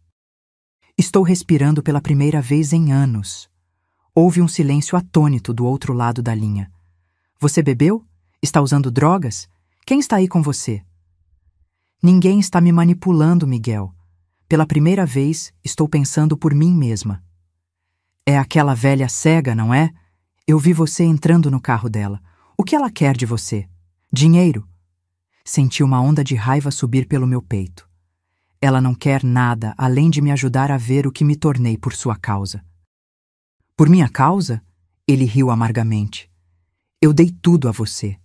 Estou respirando pela primeira vez em anos. Houve um silêncio atônito do outro lado da linha. Você bebeu? Está usando drogas? Quem está aí com você? Ninguém está me manipulando, Miguel. Pela primeira vez, estou pensando por mim mesma. É aquela velha cega, não é? Eu vi você entrando no carro dela. O que ela quer de você? Dinheiro? Senti uma onda de raiva subir pelo meu peito. Ela não quer nada além de me ajudar a ver o que me tornei por sua causa. Por minha causa? Ele riu amargamente. Eu dei tudo a você.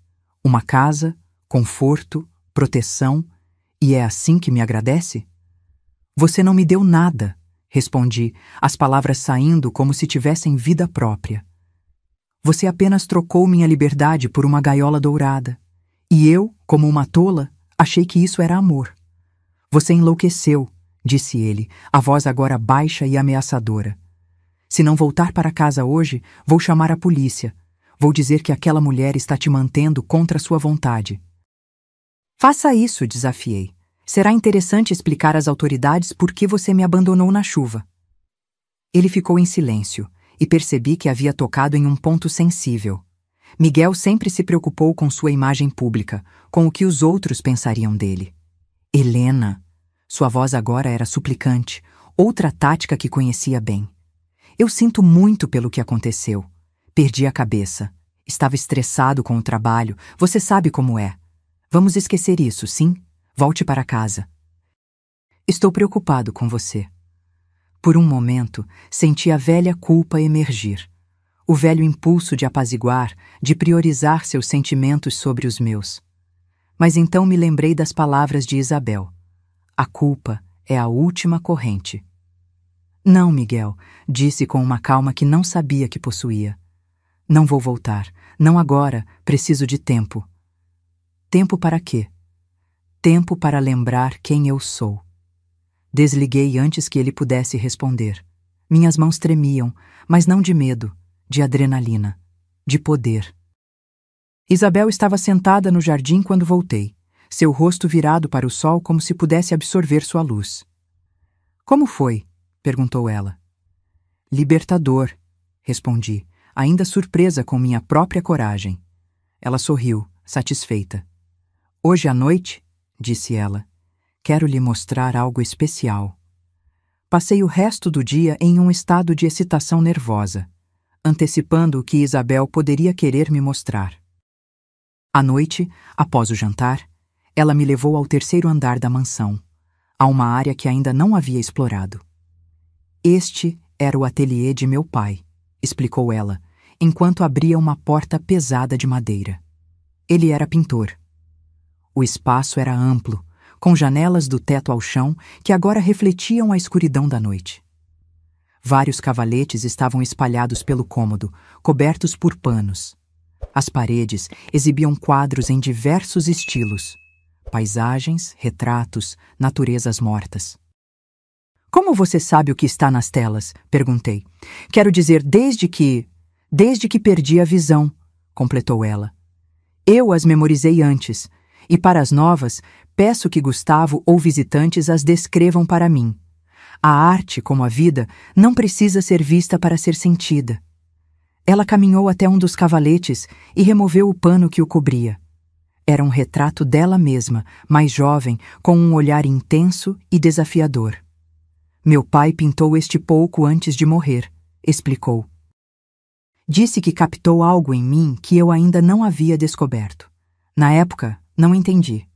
Uma casa, conforto, proteção, e é assim que me agradece? Você não me deu nada, respondi, as palavras saindo como se tivessem vida própria. Você apenas trocou minha liberdade por uma gaiola dourada. E eu, como uma tola, achei que isso era amor. Você enlouqueceu, disse ele, a voz agora baixa e ameaçadora. Se não voltar para casa hoje, vou chamar a polícia. Vou dizer que aquela mulher está te mantendo contra sua vontade. Faça isso, desafiei. Será interessante explicar às autoridades por que você me abandonou na chuva. Ele ficou em silêncio, e percebi que havia tocado em um ponto sensível. Miguel sempre se preocupou com sua imagem pública, com o que os outros pensariam dele. Helena! Sua voz agora era suplicante, outra tática que conhecia bem. Eu sinto muito pelo que aconteceu. Perdi a cabeça. Estava estressado com o trabalho, você sabe como é. Vamos esquecer isso, sim? Volte para casa. Estou preocupado com você. Por um momento, senti a velha culpa emergir. O velho impulso de apaziguar, de priorizar seus sentimentos sobre os meus. Mas então me lembrei das palavras de Isabel. A culpa é a última corrente. Não, Miguel, disse com uma calma que não sabia que possuía. Não vou voltar. Não agora. Preciso de tempo. Tempo para quê? Tempo para lembrar quem eu sou. Desliguei antes que ele pudesse responder. Minhas mãos tremiam, mas não de medo, de adrenalina, de poder. Isabel estava sentada no jardim quando voltei, seu rosto virado para o sol como se pudesse absorver sua luz. Como foi? Perguntou ela. Libertador, respondi, ainda surpresa com minha própria coragem. Ela sorriu, satisfeita. Hoje à noite, disse ela, quero lhe mostrar algo especial. Passei o resto do dia em um estado de excitação nervosa, antecipando o que Isabel poderia querer me mostrar. À noite, após o jantar, ela me levou ao terceiro andar da mansão, a uma área que ainda não havia explorado. Este era o ateliê de meu pai, explicou ela, enquanto abria uma porta pesada de madeira. Ele era pintor. O espaço era amplo, com janelas do teto ao chão que agora refletiam a escuridão da noite. Vários cavaletes estavam espalhados pelo cômodo, cobertos por panos. As paredes exibiam quadros em diversos estilos: paisagens, retratos, naturezas mortas. Como você sabe o que está nas telas? Perguntei. Quero dizer, desde que perdi a visão, completou ela. Eu as memorizei antes, e para as novas, peço que Gustavo ou visitantes as descrevam para mim. A arte, como a vida, não precisa ser vista para ser sentida. Ela caminhou até um dos cavaletes e removeu o pano que o cobria. Era um retrato dela mesma, mais jovem, com um olhar intenso e desafiador. Meu pai pintou este pouco antes de morrer, explicou. Disse que captou algo em mim que eu ainda não havia descoberto. Na época, não entendi.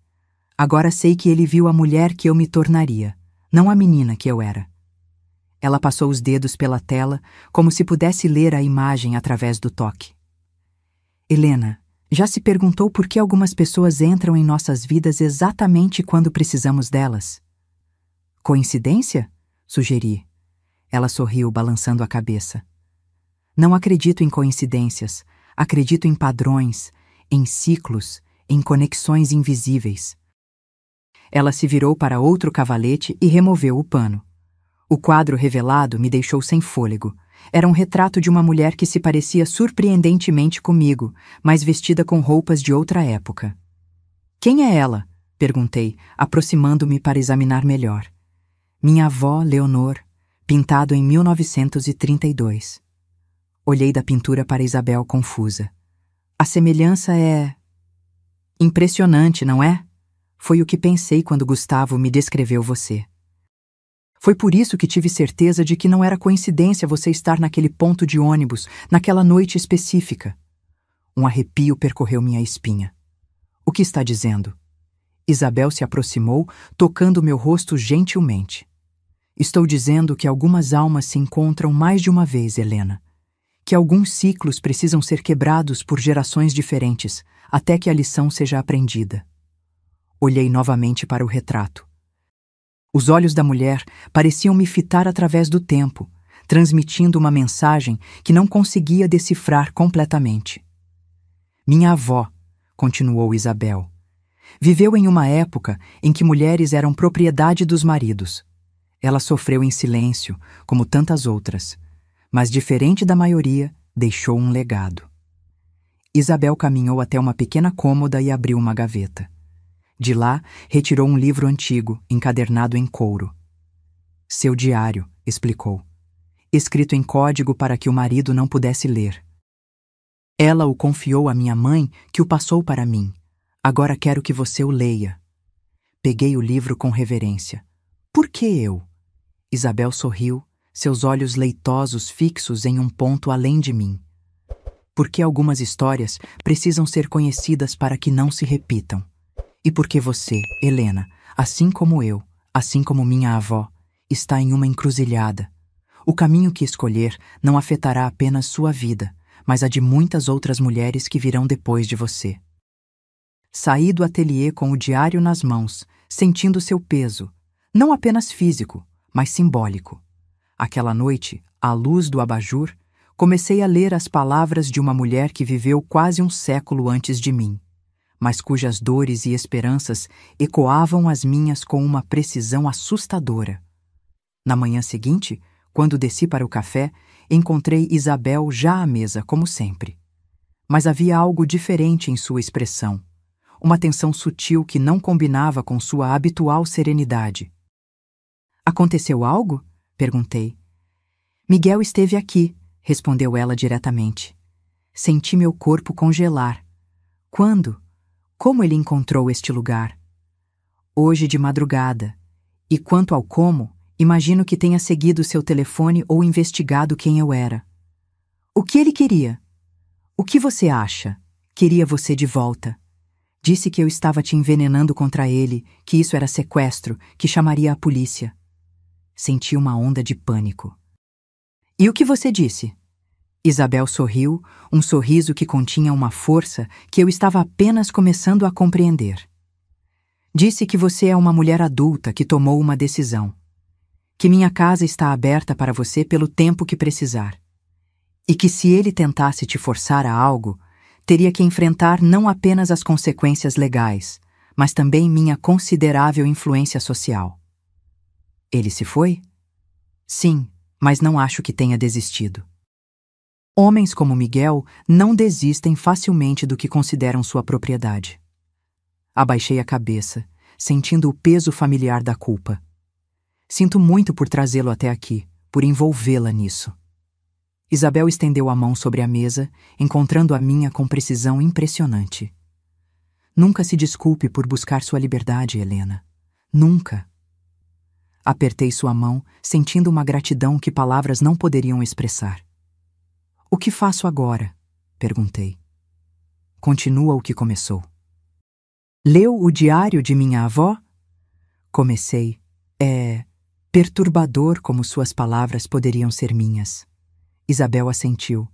Agora sei que ele viu a mulher que eu me tornaria, não a menina que eu era. Ela passou os dedos pela tela, como se pudesse ler a imagem através do toque. Helena, Já se perguntou por que algumas pessoas entram em nossas vidas exatamente quando precisamos delas? Coincidência? Sugeri. Ela sorriu, balançando a cabeça. Não acredito em coincidências. Acredito em padrões, em ciclos, em conexões invisíveis. Ela se virou para outro cavalete e removeu o pano. O quadro revelado me deixou sem fôlego. Era um retrato de uma mulher que se parecia surpreendentemente comigo, mas vestida com roupas de outra época. Quem é ela? Perguntei, aproximando-me para examinar melhor. Minha avó, Leonor, pintado em 1932. Olhei da pintura para Isabel confusa. A semelhança é... impressionante, não é? Foi o que pensei quando Gustavo me descreveu você. Foi por isso que tive certeza de que não era coincidência você estar naquele ponto de ônibus, naquela noite específica. Um arrepio percorreu minha espinha. O que está dizendo? Isabel se aproximou, tocando meu rosto gentilmente. Estou dizendo que algumas almas se encontram mais de uma vez, Helena. Que alguns ciclos precisam ser quebrados por gerações diferentes, até que a lição seja aprendida. Olhei novamente para o retrato. Os olhos da mulher pareciam me fitar através do tempo, transmitindo uma mensagem que não conseguia decifrar completamente. Minha avó, continuou Isabel, viveu em uma época em que mulheres eram propriedade dos maridos. Ela sofreu em silêncio, como tantas outras, mas, diferente da maioria, deixou um legado. Isabel caminhou até uma pequena cômoda e abriu uma gaveta. De lá, retirou um livro antigo, encadernado em couro. Seu diário, explicou. Escrito em código para que o marido não pudesse ler. Ela o confiou à minha mãe, que o passou para mim. Agora quero que você o leia. Peguei o livro com reverência. Por que eu? Isabel sorriu, seus olhos leitosos fixos em um ponto além de mim. Porque algumas histórias precisam ser conhecidas para que não se repitam. E porque você, Helena, assim como eu, assim como minha avó, está em uma encruzilhada. O caminho que escolher não afetará apenas sua vida, mas a de muitas outras mulheres que virão depois de você. Saí do ateliê com o diário nas mãos, sentindo seu peso, não apenas físico, mas simbólico. Aquela noite, à luz do abajur, comecei a ler as palavras de uma mulher que viveu quase um século antes de mim, mas cujas dores e esperanças ecoavam as minhas com uma precisão assustadora. Na manhã seguinte, quando desci para o café, encontrei Isabel já à mesa, como sempre. Mas havia algo diferente em sua expressão, uma tensão sutil que não combinava com sua habitual serenidade. Aconteceu algo? Perguntei. Miguel esteve aqui, respondeu ela diretamente. Senti meu corpo congelar. Quando? Como ele encontrou este lugar? Hoje de madrugada. E quanto ao como, imagino que tenha seguido seu telefone ou investigado quem eu era. O que ele queria? O que você acha? Queria você de volta. Disse que eu estava te envenenando contra ele, que isso era sequestro, que chamaria a polícia. Senti uma onda de pânico. E o que você disse? Isabel sorriu, um sorriso que continha uma força que eu estava apenas começando a compreender. Disse que você é uma mulher adulta que tomou uma decisão. Que minha casa está aberta para você pelo tempo que precisar. E que se ele tentasse te forçar a algo, teria que enfrentar não apenas as consequências legais, mas também minha considerável influência social. Ele se foi? Sim, mas não acho que tenha desistido. Homens como Miguel não desistem facilmente do que consideram sua propriedade. Abaixei a cabeça, sentindo o peso familiar da culpa. Sinto muito por trazê-lo até aqui, por envolvê-la nisso. Isabel estendeu a mão sobre a mesa, encontrando a minha com precisão impressionante. Nunca se desculpe por buscar sua liberdade, Helena. Nunca. Apertei sua mão, sentindo uma gratidão que palavras não poderiam expressar. O que faço agora? Perguntei. Continua o que começou. Leu o diário de minha avó? Comecei. É perturbador como suas palavras poderiam ser minhas. Isabel assentiu.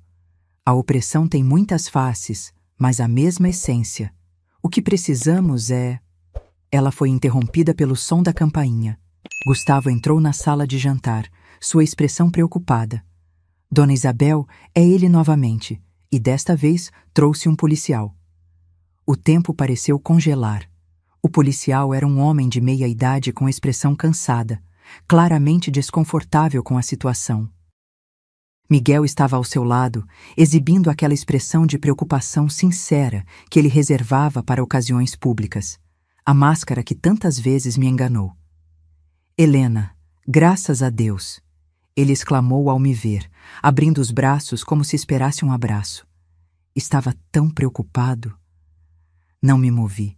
A opressão tem muitas faces, mas a mesma essência. O que precisamos é... Ela foi interrompida pelo som da campainha. Gustavo entrou na sala de jantar, sua expressão preocupada. Dona Isabel, é ele novamente, e desta vez trouxe um policial. O tempo pareceu congelar. O policial era um homem de meia idade com expressão cansada, claramente desconfortável com a situação. Miguel estava ao seu lado, exibindo aquela expressão de preocupação sincera que ele reservava para ocasiões públicas, a máscara que tantas vezes me enganou. Helena, graças a Deus! Ele exclamou ao me ver, abrindo os braços como se esperasse um abraço. Estava tão preocupado. Não me movi.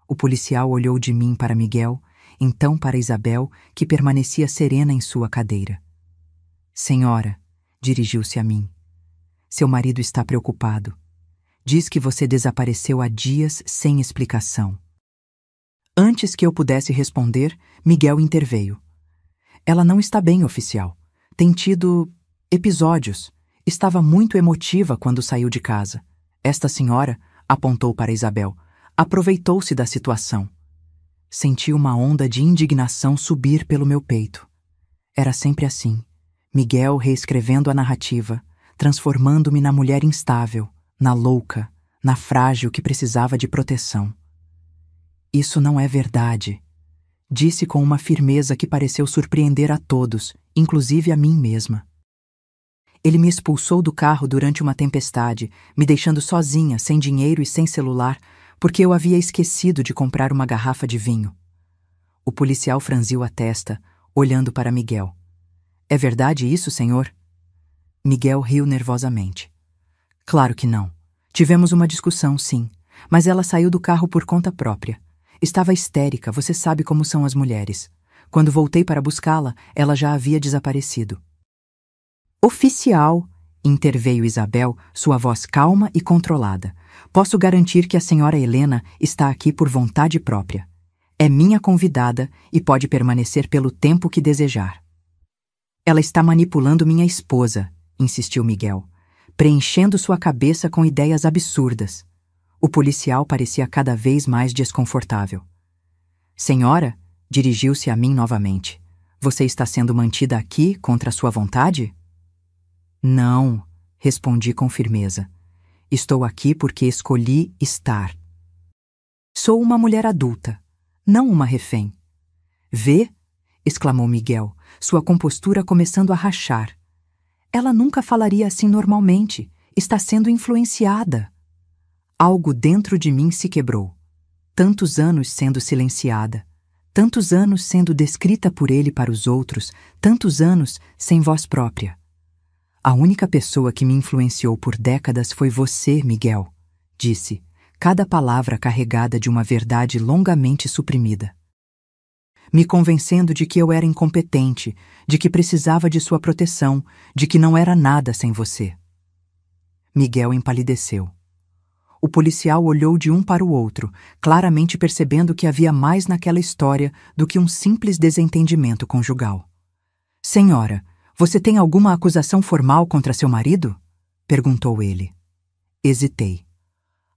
O policial olhou de mim para Miguel, então para Isabel, que permanecia serena em sua cadeira. Senhora, dirigiu-se a mim. Seu marido está preocupado. Diz que você desapareceu há dias sem explicação. Antes que eu pudesse responder, Miguel interveio. Ela não está bem, oficial. Tem tido episódios. Estava muito emotiva quando saiu de casa. Esta senhora, apontou para Isabel, aproveitou-se da situação. Senti uma onda de indignação subir pelo meu peito. Era sempre assim. Miguel reescrevendo a narrativa, transformando-me na mulher instável, na louca, na frágil que precisava de proteção. Isso não é verdade, disse com uma firmeza que pareceu surpreender a todos, inclusive a mim mesma. Ele me expulsou do carro durante uma tempestade, me deixando sozinha, sem dinheiro e sem celular, porque eu havia esquecido de comprar uma garrafa de vinho. O policial franziu a testa, olhando para Miguel. É verdade isso, senhor? Miguel riu nervosamente. Claro que não. Tivemos uma discussão, sim, mas ela saiu do carro por conta própria. Estava histérica, você sabe como são as mulheres. Quando voltei para buscá-la, ela já havia desaparecido. Oficial, interveio Isabel, sua voz calma e controlada. Posso garantir que a senhora Helena está aqui por vontade própria. É minha convidada e pode permanecer pelo tempo que desejar. Ela está manipulando minha esposa, insistiu Miguel, preenchendo sua cabeça com ideias absurdas. O policial parecia cada vez mais desconfortável. Senhora, dirigiu-se a mim novamente. Você está sendo mantida aqui contra sua vontade? Não, respondi com firmeza. Estou aqui porque escolhi estar. Sou uma mulher adulta, não uma refém. Vê? Exclamou Miguel, sua compostura começando a rachar. Ela nunca falaria assim normalmente. Está sendo influenciada. Algo dentro de mim se quebrou. Tantos anos sendo silenciada. Tantos anos sendo descrita por ele para os outros. Tantos anos sem voz própria. A única pessoa que me influenciou por décadas foi você, Miguel, disse, cada palavra carregada de uma verdade longamente suprimida. Me convencendo de que eu era incompetente, de que precisava de sua proteção, de que não era nada sem você. Miguel empalideceu. O policial olhou de um para o outro, claramente percebendo que havia mais naquela história do que um simples desentendimento conjugal. Senhora, você tem alguma acusação formal contra seu marido? Perguntou ele. Hesitei.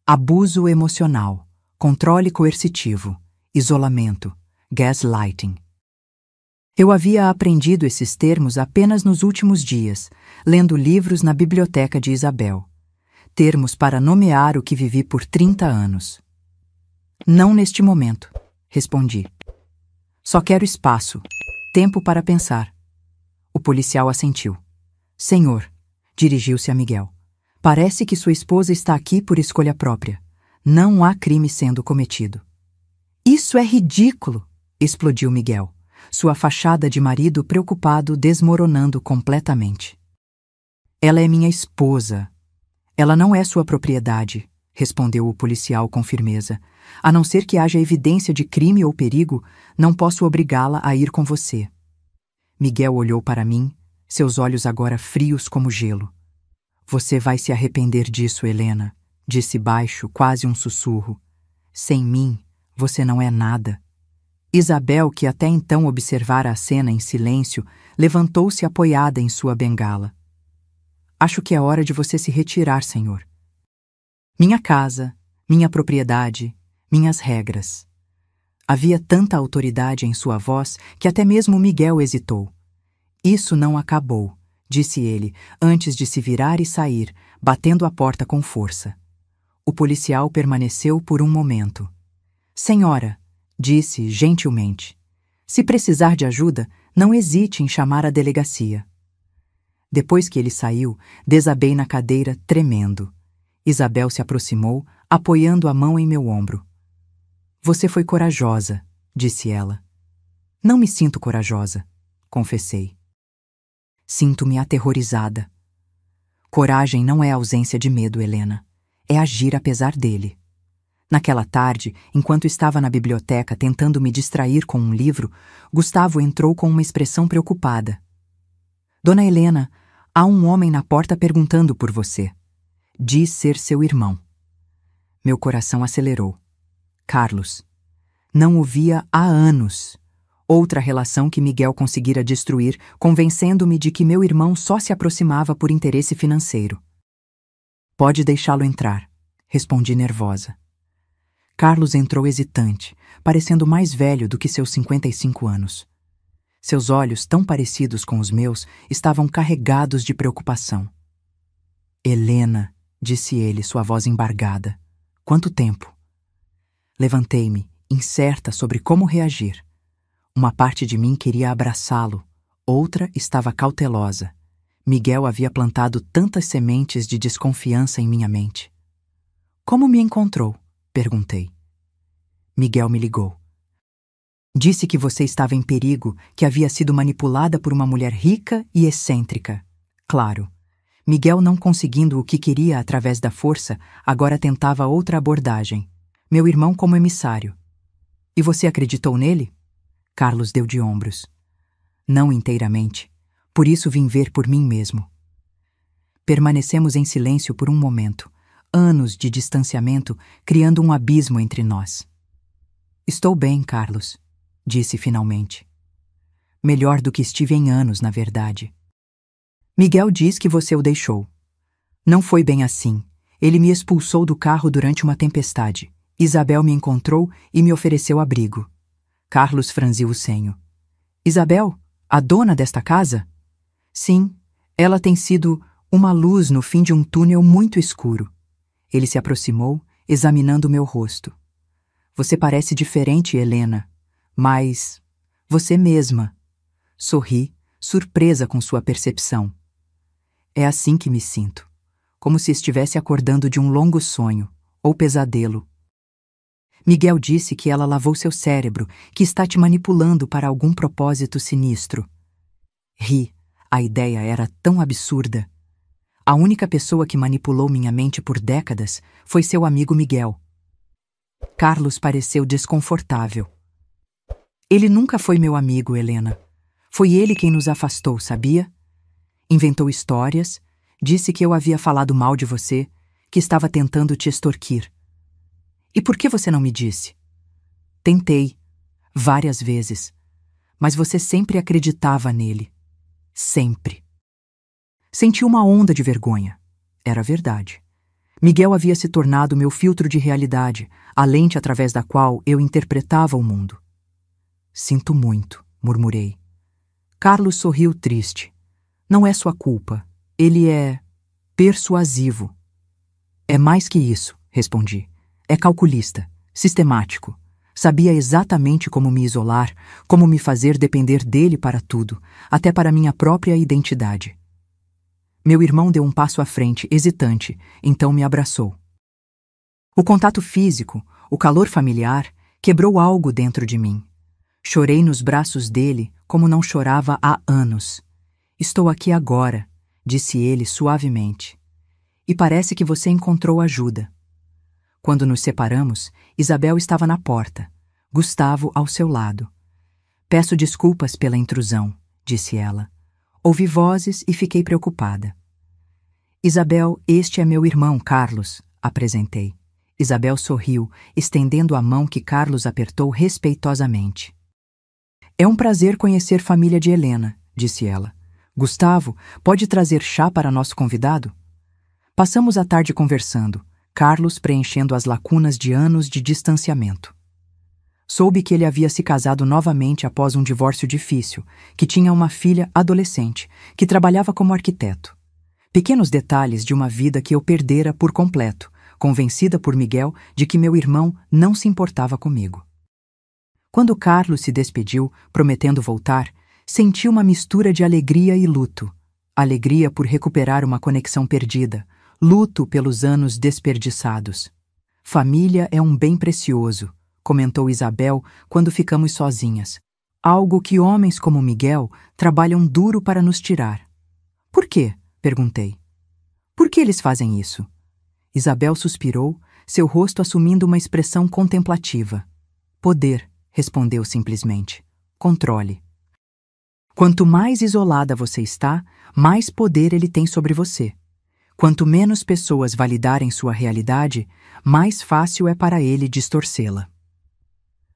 Abuso emocional, controle coercitivo, isolamento, gaslighting. Eu havia aprendido esses termos apenas nos últimos dias, lendo livros na biblioteca de Isabel. Termos para nomear o que vivi por 30 anos. Não neste momento, respondi. Só quero espaço, tempo para pensar. O policial assentiu. Senhor, dirigiu-se a Miguel, parece que sua esposa está aqui por escolha própria. Não há crime sendo cometido. Isso é ridículo, explodiu Miguel, sua fachada de marido preocupado desmoronando completamente. Ela é minha esposa. Ela não é sua propriedade, respondeu o policial com firmeza. A não ser que haja evidência de crime ou perigo, não posso obrigá-la a ir com você. Miguel olhou para mim, seus olhos agora frios como gelo. Você vai se arrepender disso, Helena, disse baixo, quase um sussurro. Sem mim, você não é nada. Isabel, que até então observara a cena em silêncio, levantou-se apoiada em sua bengala. Acho que é hora de você se retirar, senhor. Minha casa, minha propriedade, minhas regras. Havia tanta autoridade em sua voz que até mesmo Miguel hesitou. Isso não acabou, disse ele, antes de se virar e sair, batendo a porta com força. O policial permaneceu por um momento. Senhora, disse gentilmente, se precisar de ajuda, não hesite em chamar a delegacia. Depois que ele saiu, desabei na cadeira, tremendo. Isabel se aproximou, apoiando a mão em meu ombro. Você foi corajosa, disse ela. Não me sinto corajosa, confessei. Sinto-me aterrorizada. Coragem não é ausência de medo, Helena. É agir apesar dele. Naquela tarde, enquanto estava na biblioteca tentando me distrair com um livro, Gustavo entrou com uma expressão preocupada. Dona Helena, há um homem na porta perguntando por você. Diz ser seu irmão. Meu coração acelerou. Carlos. Não o via há anos. Outra relação que Miguel conseguira destruir, convencendo-me de que meu irmão só se aproximava por interesse financeiro. Pode deixá-lo entrar, respondi nervosa. Carlos entrou hesitante, parecendo mais velho do que seus 55 anos. Seus olhos, tão parecidos com os meus, estavam carregados de preocupação. Helena, disse ele, sua voz embargada. Quanto tempo? Levantei-me, incerta sobre como reagir. Uma parte de mim queria abraçá-lo, outra estava cautelosa. Miguel havia plantado tantas sementes de desconfiança em minha mente. Como me encontrou? Perguntei. Miguel me ligou. Disse que você estava em perigo, que havia sido manipulada por uma mulher rica e excêntrica. Claro. Miguel, não conseguindo o que queria através da força, agora tentava outra abordagem. Meu irmão como emissário. E você acreditou nele? Carlos deu de ombros. Não inteiramente. Por isso vim ver por mim mesmo. Permanecemos em silêncio por um momento. Anos de distanciamento, criando um abismo entre nós. Estou bem, Carlos, disse finalmente. Melhor do que estive em anos, na verdade. Miguel diz que você o deixou. Não foi bem assim. Ele me expulsou do carro durante uma tempestade. Isabel me encontrou e me ofereceu abrigo. Carlos franziu o senho. Isabel, a dona desta casa? Sim, ela tem sido uma luz no fim de um túnel muito escuro. Ele se aproximou, examinando meu rosto. Você parece diferente, Helena, mas você mesma. Sorri, surpresa com sua percepção. É assim que me sinto, como se estivesse acordando de um longo sonho, ou pesadelo. Miguel disse que ela lavou seu cérebro, que está te manipulando para algum propósito sinistro. Ri, a ideia era tão absurda. A única pessoa que manipulou minha mente por décadas foi seu amigo Miguel. Carlos pareceu desconfortável. Ele nunca foi meu amigo, Helena. Foi ele quem nos afastou, sabia? Inventou histórias, disse que eu havia falado mal de você, que estava tentando te extorquir. E por que você não me disse? Tentei, várias vezes, mas você sempre acreditava nele. Sempre. Senti uma onda de vergonha. Era verdade. Miguel havia se tornado meu filtro de realidade, a lente através da qual eu interpretava o mundo. Sinto muito, murmurei. Carlos sorriu triste. Não é sua culpa. Ele é persuasivo. É mais que isso, respondi. É calculista, sistemático. Sabia exatamente como me isolar, como me fazer depender dele para tudo, até para minha própria identidade. Meu irmão deu um passo à frente, hesitante, então me abraçou. O contato físico, o calor familiar, quebrou algo dentro de mim. Chorei nos braços dele como não chorava há anos. Estou aqui agora, disse ele suavemente. E parece que você encontrou ajuda. Quando nos separamos, Isabel estava na porta, Gustavo ao seu lado. Peço desculpas pela intrusão, disse ela. Ouvi vozes e fiquei preocupada. Isabel, este é meu irmão, Carlos, apresentei. Isabel sorriu, estendendo a mão que Carlos apertou respeitosamente. É um prazer conhecer família de Helena, disse ela. Gustavo, pode trazer chá para nosso convidado? Passamos a tarde conversando. Carlos preenchendo as lacunas de anos de distanciamento. Soube que ele havia se casado novamente após um divórcio difícil, que tinha uma filha adolescente, que trabalhava como arquiteto. Pequenos detalhes de uma vida que eu perdera por completo, convencida por Miguel de que meu irmão não se importava comigo. Quando Carlos se despediu, prometendo voltar, senti uma mistura de alegria e luto. Alegria por recuperar uma conexão perdida, luto pelos anos desperdiçados. Família é um bem precioso, comentou Isabel quando ficamos sozinhas. Algo que homens como Miguel trabalham duro para nos tirar. Por quê? Perguntei. Por que eles fazem isso? Isabel suspirou, seu rosto assumindo uma expressão contemplativa. Poder, respondeu simplesmente. Controle. Quanto mais isolada você está, mais poder ele tem sobre você. Quanto menos pessoas validarem sua realidade, mais fácil é para ele distorcê-la.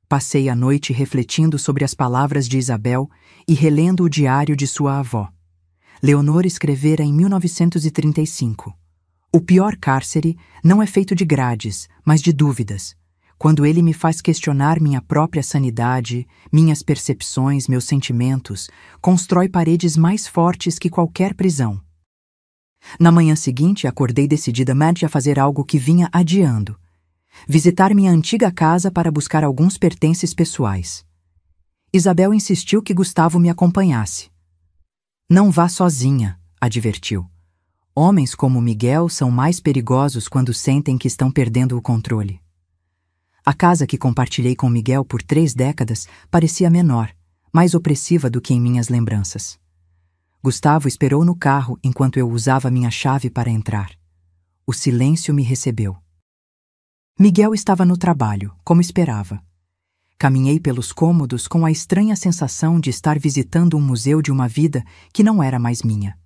Passei a noite refletindo sobre as palavras de Isabel e relendo o diário de sua avó. Leonor escrevera em 1935. O pior cárcere não é feito de grades, mas de dúvidas. Quando ele me faz questionar minha própria sanidade, minhas percepções, meus sentimentos, constrói paredes mais fortes que qualquer prisão. Na manhã seguinte, acordei decidida a fazer algo que vinha adiando. Visitar minha antiga casa para buscar alguns pertences pessoais. Isabel insistiu que Gustavo me acompanhasse. Não vá sozinha, advertiu. Homens como Miguel são mais perigosos quando sentem que estão perdendo o controle. A casa que compartilhei com Miguel por 3 décadas parecia menor, mais opressiva do que em minhas lembranças. Gustavo esperou no carro enquanto eu usava minha chave para entrar. O silêncio me recebeu. Miguel estava no trabalho, como esperava. Caminhei pelos cômodos com a estranha sensação de estar visitando um museu de uma vida que não era mais minha.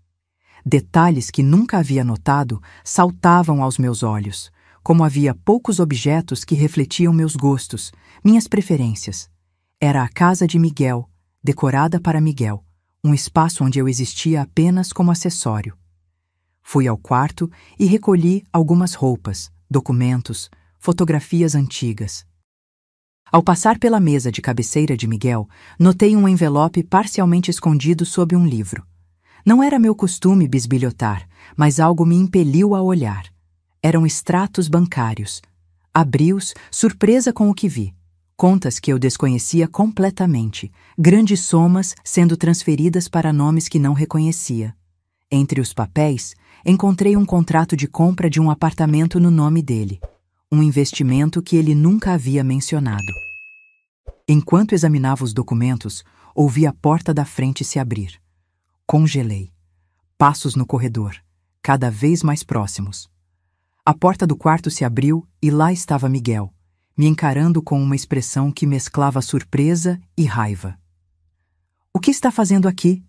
Detalhes que nunca havia notado saltavam aos meus olhos, como havia poucos objetos que refletiam meus gostos, minhas preferências. Era a casa de Miguel, decorada para Miguel, um espaço onde eu existia apenas como acessório. Fui ao quarto e recolhi algumas roupas, documentos, fotografias antigas. Ao passar pela mesa de cabeceira de Miguel, notei um envelope parcialmente escondido sob um livro. Não era meu costume bisbilhotar, mas algo me impeliu a olhar. Eram extratos bancários. Abri-os, surpresa com o que vi. Contas que eu desconhecia completamente, grandes somas sendo transferidas para nomes que não reconhecia. Entre os papéis, encontrei um contrato de compra de um apartamento no nome dele. Um investimento que ele nunca havia mencionado. Enquanto examinava os documentos, ouvi a porta da frente se abrir. Congelei. Passos no corredor, cada vez mais próximos. A porta do quarto se abriu e lá estava Miguel, me encarando com uma expressão que mesclava surpresa e raiva. "O que está fazendo aqui?"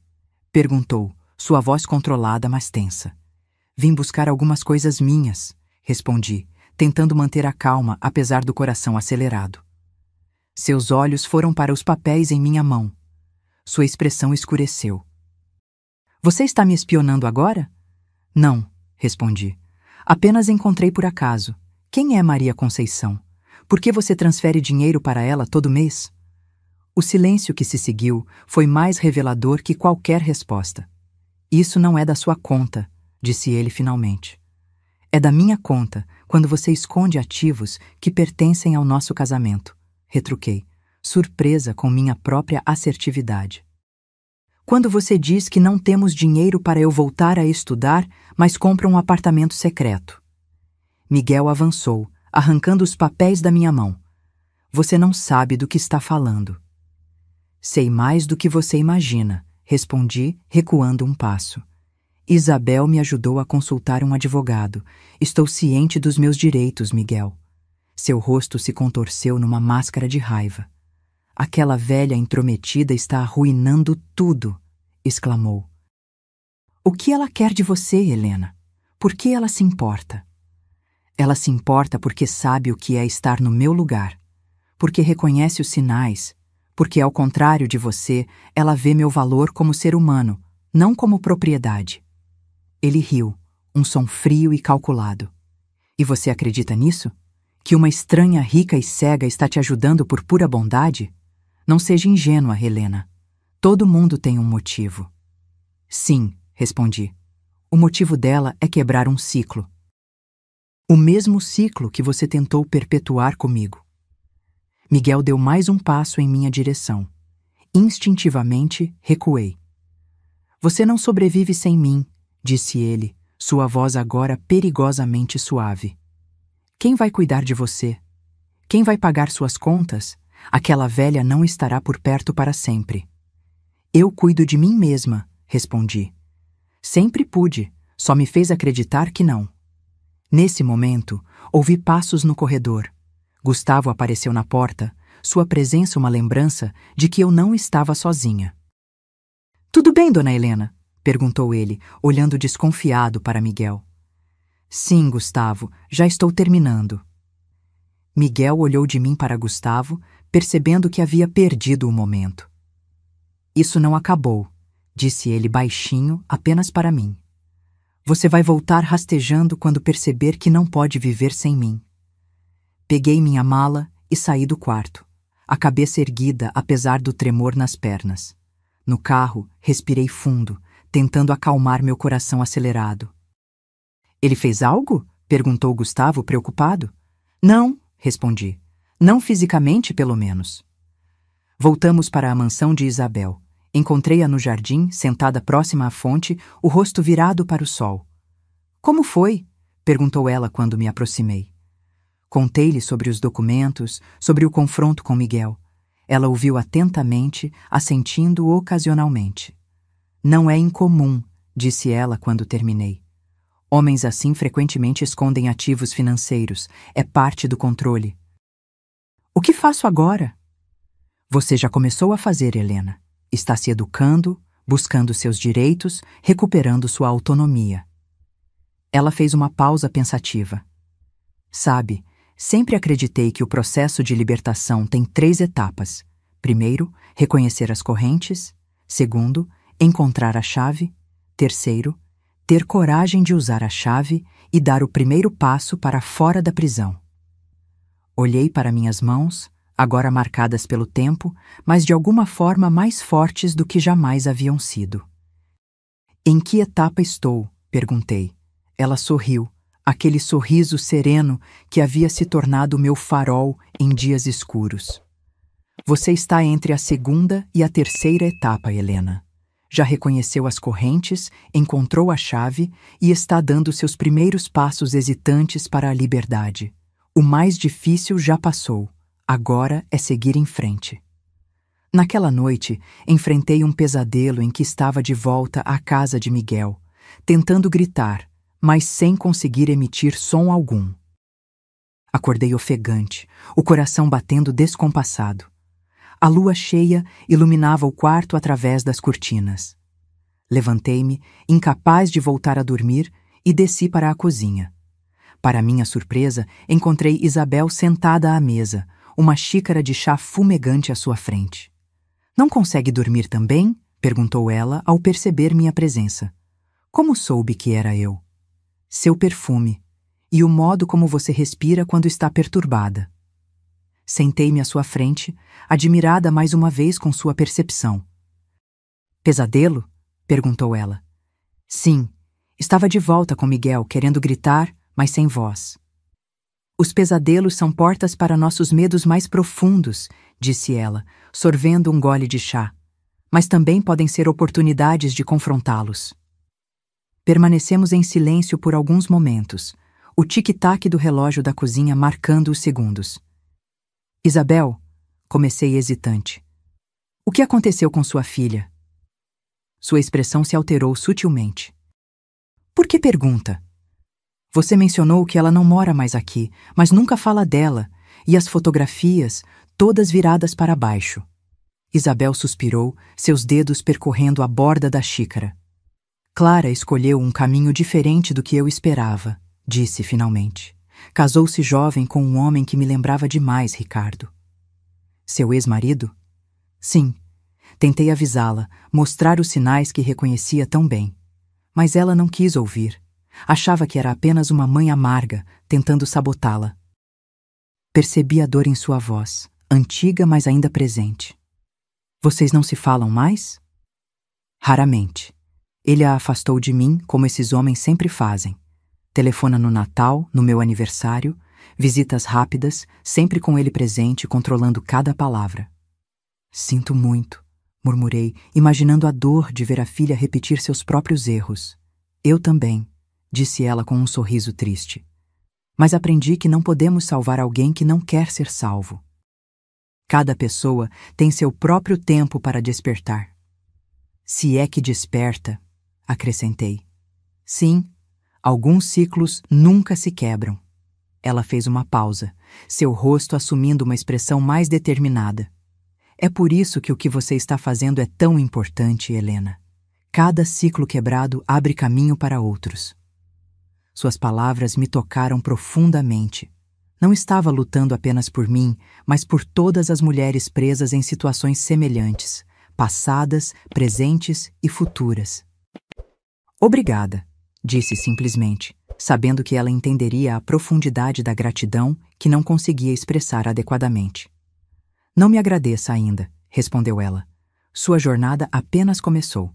perguntou, sua voz controlada, mas tensa. "Vim buscar algumas coisas minhas", respondi, tentando manter a calma apesar do coração acelerado. Seus olhos foram para os papéis em minha mão. Sua expressão escureceu. "Você está me espionando agora?" "Não", respondi. "Apenas encontrei por acaso. Quem é Maria Conceição? Por que você transfere dinheiro para ela todo mês?" O silêncio que se seguiu foi mais revelador que qualquer resposta. "Isso não é da sua conta", disse ele finalmente. "É da minha conta, quando você esconde ativos que pertencem ao nosso casamento", retruquei, surpresa com minha própria assertividade. "Quando você diz que não temos dinheiro para eu voltar a estudar, mas compra um apartamento secreto." Miguel avançou, arrancando os papéis da minha mão. "Você não sabe do que está falando." "Sei mais do que você imagina", respondi, recuando um passo. "Isabel me ajudou a consultar um advogado. Estou ciente dos meus direitos, Miguel." Seu rosto se contorceu numa máscara de raiva. "Aquela velha intrometida está arruinando tudo", exclamou. "O que ela quer de você, Helena? Por que ela se importa?" "Ela se importa porque sabe o que é estar no meu lugar, porque reconhece os sinais, porque, ao contrário de você, ela vê meu valor como ser humano, não como propriedade." Ele riu, um som frio e calculado. E você acredita nisso? Que uma estranha rica e cega está te ajudando por pura bondade? Não seja ingênua, Helena. Todo mundo tem um motivo. Sim, respondi. O motivo dela é quebrar um ciclo. O mesmo ciclo que você tentou perpetuar comigo. Miguel deu mais um passo em minha direção. Instintivamente, recuei. Você não sobrevive sem mim, disse ele, sua voz agora perigosamente suave. Quem vai cuidar de você? Quem vai pagar suas contas? Aquela velha não estará por perto para sempre. Eu cuido de mim mesma, respondi. Sempre pude, só me fez acreditar que não. Nesse momento, ouvi passos no corredor. Gustavo apareceu na porta, sua presença uma lembrança de que eu não estava sozinha. Tudo bem, dona Helena? Perguntou ele, olhando desconfiado para Miguel. Sim, Gustavo, já estou terminando. Miguel olhou de mim para Gustavo, percebendo que havia perdido o momento. Isso não acabou, disse ele baixinho apenas para mim. Você vai voltar rastejando quando perceber que não pode viver sem mim. Peguei minha mala e saí do quarto, a cabeça erguida apesar do tremor nas pernas. No carro, respirei fundo, tentando acalmar meu coração acelerado. Ele fez algo? Perguntou Gustavo, preocupado. Não, respondi. Não fisicamente, pelo menos. Voltamos para a mansão de Isabel. Encontrei-a no jardim, sentada próxima à fonte, o rosto virado para o sol. Como foi? Perguntou ela quando me aproximei. Contei-lhe sobre os documentos, sobre o confronto com Miguel. Ela ouviu atentamente, assentindo ocasionalmente. Não é incomum, disse ela quando terminei. Homens assim frequentemente escondem ativos financeiros. É parte do controle. O que faço agora? Você já começou a fazer, Helena. Está se educando, buscando seus direitos, recuperando sua autonomia. Ela fez uma pausa pensativa. Sabe, sempre acreditei que o processo de libertação tem 3 etapas. Primeiro, reconhecer as correntes. Segundo, encontrar a chave. Terceiro, ter coragem de usar a chave e dar o primeiro passo para fora da prisão. Olhei para minhas mãos, agora marcadas pelo tempo, mas de alguma forma mais fortes do que jamais haviam sido. Em que etapa estou? Perguntei. Ela sorriu, aquele sorriso sereno que havia se tornado meu farol em dias escuros. Você está entre a 2ª e a 3ª etapa, Helena. Já reconheceu as correntes, encontrou a chave e está dando seus primeiros passos hesitantes para a liberdade. O mais difícil já passou. Agora é seguir em frente. Naquela noite, enfrentei um pesadelo em que estava de volta à casa de Miguel, tentando gritar, mas sem conseguir emitir som algum. Acordei ofegante, o coração batendo descompassado. A lua cheia iluminava o quarto através das cortinas. Levantei-me, incapaz de voltar a dormir, e desci para a cozinha. Para minha surpresa, encontrei Isabel sentada à mesa, uma xícara de chá fumegante à sua frente. Não consegue dormir também? Perguntou ela ao perceber minha presença. Como soube que era eu? Seu perfume e o modo como você respira quando está perturbada. Sentei-me à sua frente, admirada mais uma vez com sua percepção. Pesadelo? Perguntou ela. Sim, estava de volta com Miguel, querendo gritar, mas sem voz. Os pesadelos são portas para nossos medos mais profundos, disse ela, sorvendo um gole de chá. Mas também podem ser oportunidades de confrontá-los. Permanecemos em silêncio por alguns momentos, o tic-tac do relógio da cozinha marcando os segundos. Isabel, comecei hesitante. O que aconteceu com sua filha? Sua expressão se alterou sutilmente. Por que pergunta? Você mencionou que ela não mora mais aqui, mas nunca fala dela, e as fotografias, todas viradas para baixo. Isabel suspirou, seus dedos percorrendo a borda da xícara. Clara escolheu um caminho diferente do que eu esperava, disse finalmente. Casou-se jovem com um homem que me lembrava demais, Ricardo. Seu ex-marido? Sim. Tentei avisá-la, mostrar os sinais que reconhecia tão bem. Mas ela não quis ouvir. Achava que era apenas uma mãe amarga, tentando sabotá-la. Percebi a dor em sua voz, antiga mas ainda presente. Vocês não se falam mais? Raramente. Ele a afastou de mim, como esses homens sempre fazem. Telefona no Natal, no meu aniversário, visitas rápidas, sempre com ele presente, controlando cada palavra. Sinto muito, murmurei, imaginando a dor de ver a filha repetir seus próprios erros. Eu também, disse ela com um sorriso triste. Mas aprendi que não podemos salvar alguém que não quer ser salvo. Cada pessoa tem seu próprio tempo para despertar. Se é que desperta, acrescentei. Sim, alguns ciclos nunca se quebram. Ela fez uma pausa, seu rosto assumindo uma expressão mais determinada. É por isso que o que você está fazendo é tão importante, Helena. Cada ciclo quebrado abre caminho para outros. Suas palavras me tocaram profundamente. Não estava lutando apenas por mim, mas por todas as mulheres presas em situações semelhantes, passadas, presentes e futuras. Obrigada, disse simplesmente, sabendo que ela entenderia a profundidade da gratidão que não conseguia expressar adequadamente. Não me agradeça ainda, respondeu ela. Sua jornada apenas começou.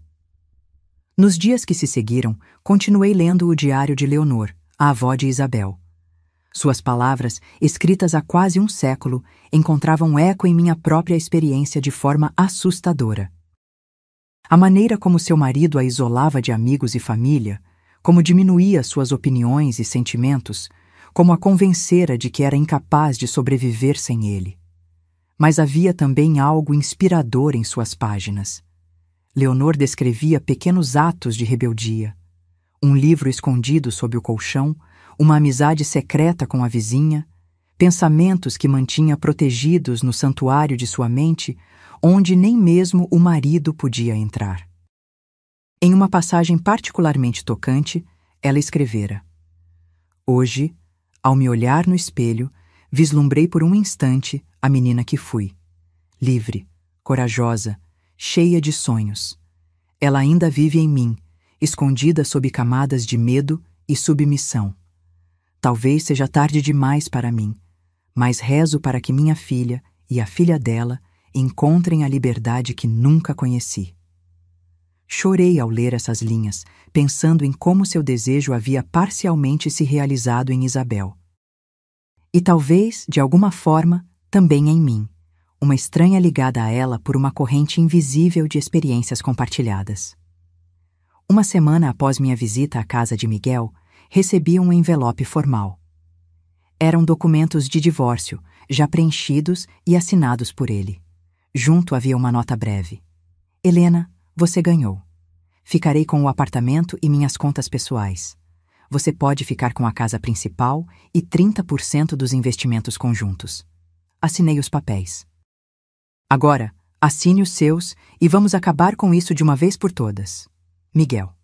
Nos dias que se seguiram, continuei lendo o diário de Leonor, a avó de Isabel. Suas palavras, escritas há quase um século, encontravam eco em minha própria experiência de forma assustadora. A maneira como seu marido a isolava de amigos e família, como diminuía suas opiniões e sentimentos, como a convencera de que era incapaz de sobreviver sem ele. Mas havia também algo inspirador em suas páginas. Leonor descrevia pequenos atos de rebeldia. Um livro escondido sob o colchão, uma amizade secreta com a vizinha, pensamentos que mantinha protegidos no santuário de sua mente, onde nem mesmo o marido podia entrar. Em uma passagem particularmente tocante, ela escrevera: Hoje, ao me olhar no espelho, vislumbrei por um instante a menina que fui. Livre, corajosa, cheia de sonhos. Ela ainda vive em mim, escondida sob camadas de medo e submissão. Talvez seja tarde demais para mim, mas rezo para que minha filha e a filha dela encontrem a liberdade que nunca conheci. Chorei ao ler essas linhas, pensando em como seu desejo havia parcialmente se realizado em Isabel. E talvez, de alguma forma, também em mim, uma estranha ligada a ela por uma corrente invisível de experiências compartilhadas. Uma semana após minha visita à casa de Miguel, recebi um envelope formal. Eram documentos de divórcio, já preenchidos e assinados por ele. Junto havia uma nota breve. Helena, você ganhou. Ficarei com o apartamento e minhas contas pessoais. Você pode ficar com a casa principal e 30% dos investimentos conjuntos. Assinei os papéis. Agora, assine os seus e vamos acabar com isso de uma vez por todas. Miguel.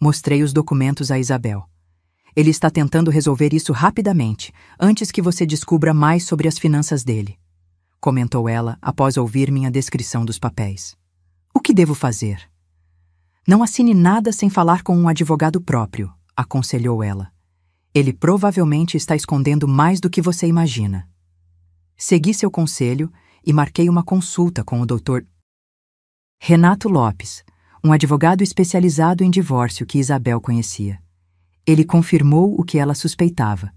Mostrei os documentos a Isabel. Ele está tentando resolver isso rapidamente, antes que você descubra mais sobre as finanças dele, comentou ela após ouvir minha descrição dos papéis. O que devo fazer? Não assine nada sem falar com um advogado próprio, aconselhou ela. Ele provavelmente está escondendo mais do que você imagina. Segui seu conselho e marquei uma consulta com o Dr. Renato Lopes, um advogado especializado em divórcio que Isabel conhecia. Ele confirmou o que ela suspeitava.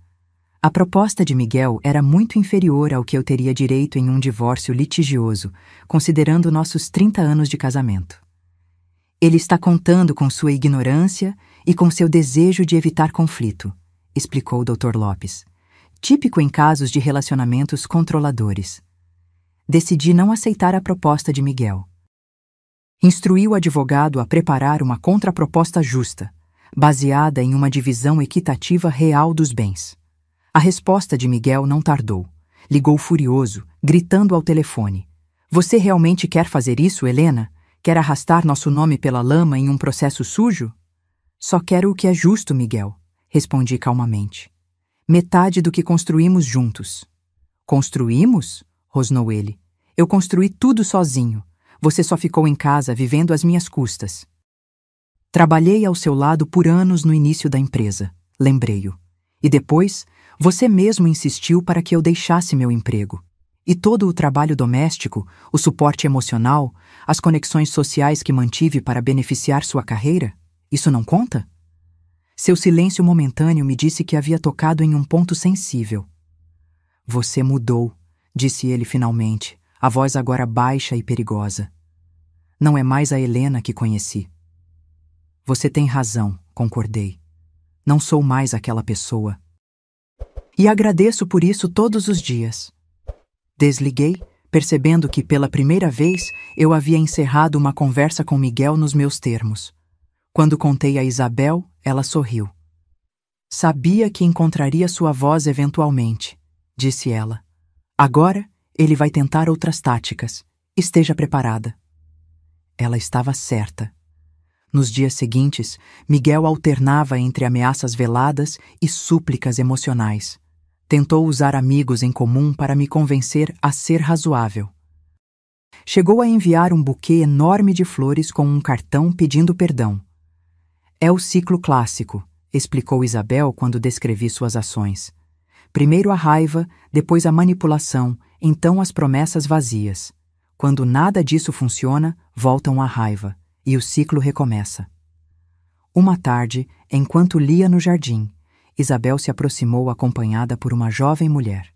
A proposta de Miguel era muito inferior ao que eu teria direito em um divórcio litigioso, considerando nossos 30 anos de casamento. Ele está contando com sua ignorância e com seu desejo de evitar conflito, explicou o Dr. Lopes, típico em casos de relacionamentos controladores. Decidi não aceitar a proposta de Miguel. Instruí o advogado a preparar uma contraproposta justa, baseada em uma divisão equitativa real dos bens. A resposta de Miguel não tardou. Ligou furioso, gritando ao telefone. Você realmente quer fazer isso, Helena? Quer arrastar nosso nome pela lama em um processo sujo? Só quero o que é justo, Miguel, respondi calmamente. Metade do que construímos juntos. Construímos? Rosnou ele. Eu construí tudo sozinho. Você só ficou em casa vivendo às minhas custas. Trabalhei ao seu lado por anos no início da empresa, lembrei-o. E depois, você mesmo insistiu para que eu deixasse meu emprego. E todo o trabalho doméstico, o suporte emocional, as conexões sociais que mantive para beneficiar sua carreira, isso não conta? Seu silêncio momentâneo me disse que havia tocado em um ponto sensível. Você mudou, disse ele finalmente, a voz agora baixa e perigosa. Não é mais a Helena que conheci. Você tem razão, concordei. Não sou mais aquela pessoa. E agradeço por isso todos os dias. Desliguei, percebendo que pela primeira vez eu havia encerrado uma conversa com Miguel nos meus termos. Quando contei a Isabel, ela sorriu. Sabia que encontraria sua voz eventualmente, disse ela. Agora, ele vai tentar outras táticas. Esteja preparada. Ela estava certa. Nos dias seguintes, Miguel alternava entre ameaças veladas e súplicas emocionais. Tentou usar amigos em comum para me convencer a ser razoável. Chegou a enviar um buquê enorme de flores com um cartão pedindo perdão. É o ciclo clássico, explicou Isabel quando descrevi suas ações. Primeiro a raiva, depois a manipulação, então as promessas vazias. Quando nada disso funciona, voltam à raiva, e o ciclo recomeça. Uma tarde, enquanto lia no jardim, Isabel se aproximou acompanhada por uma jovem mulher.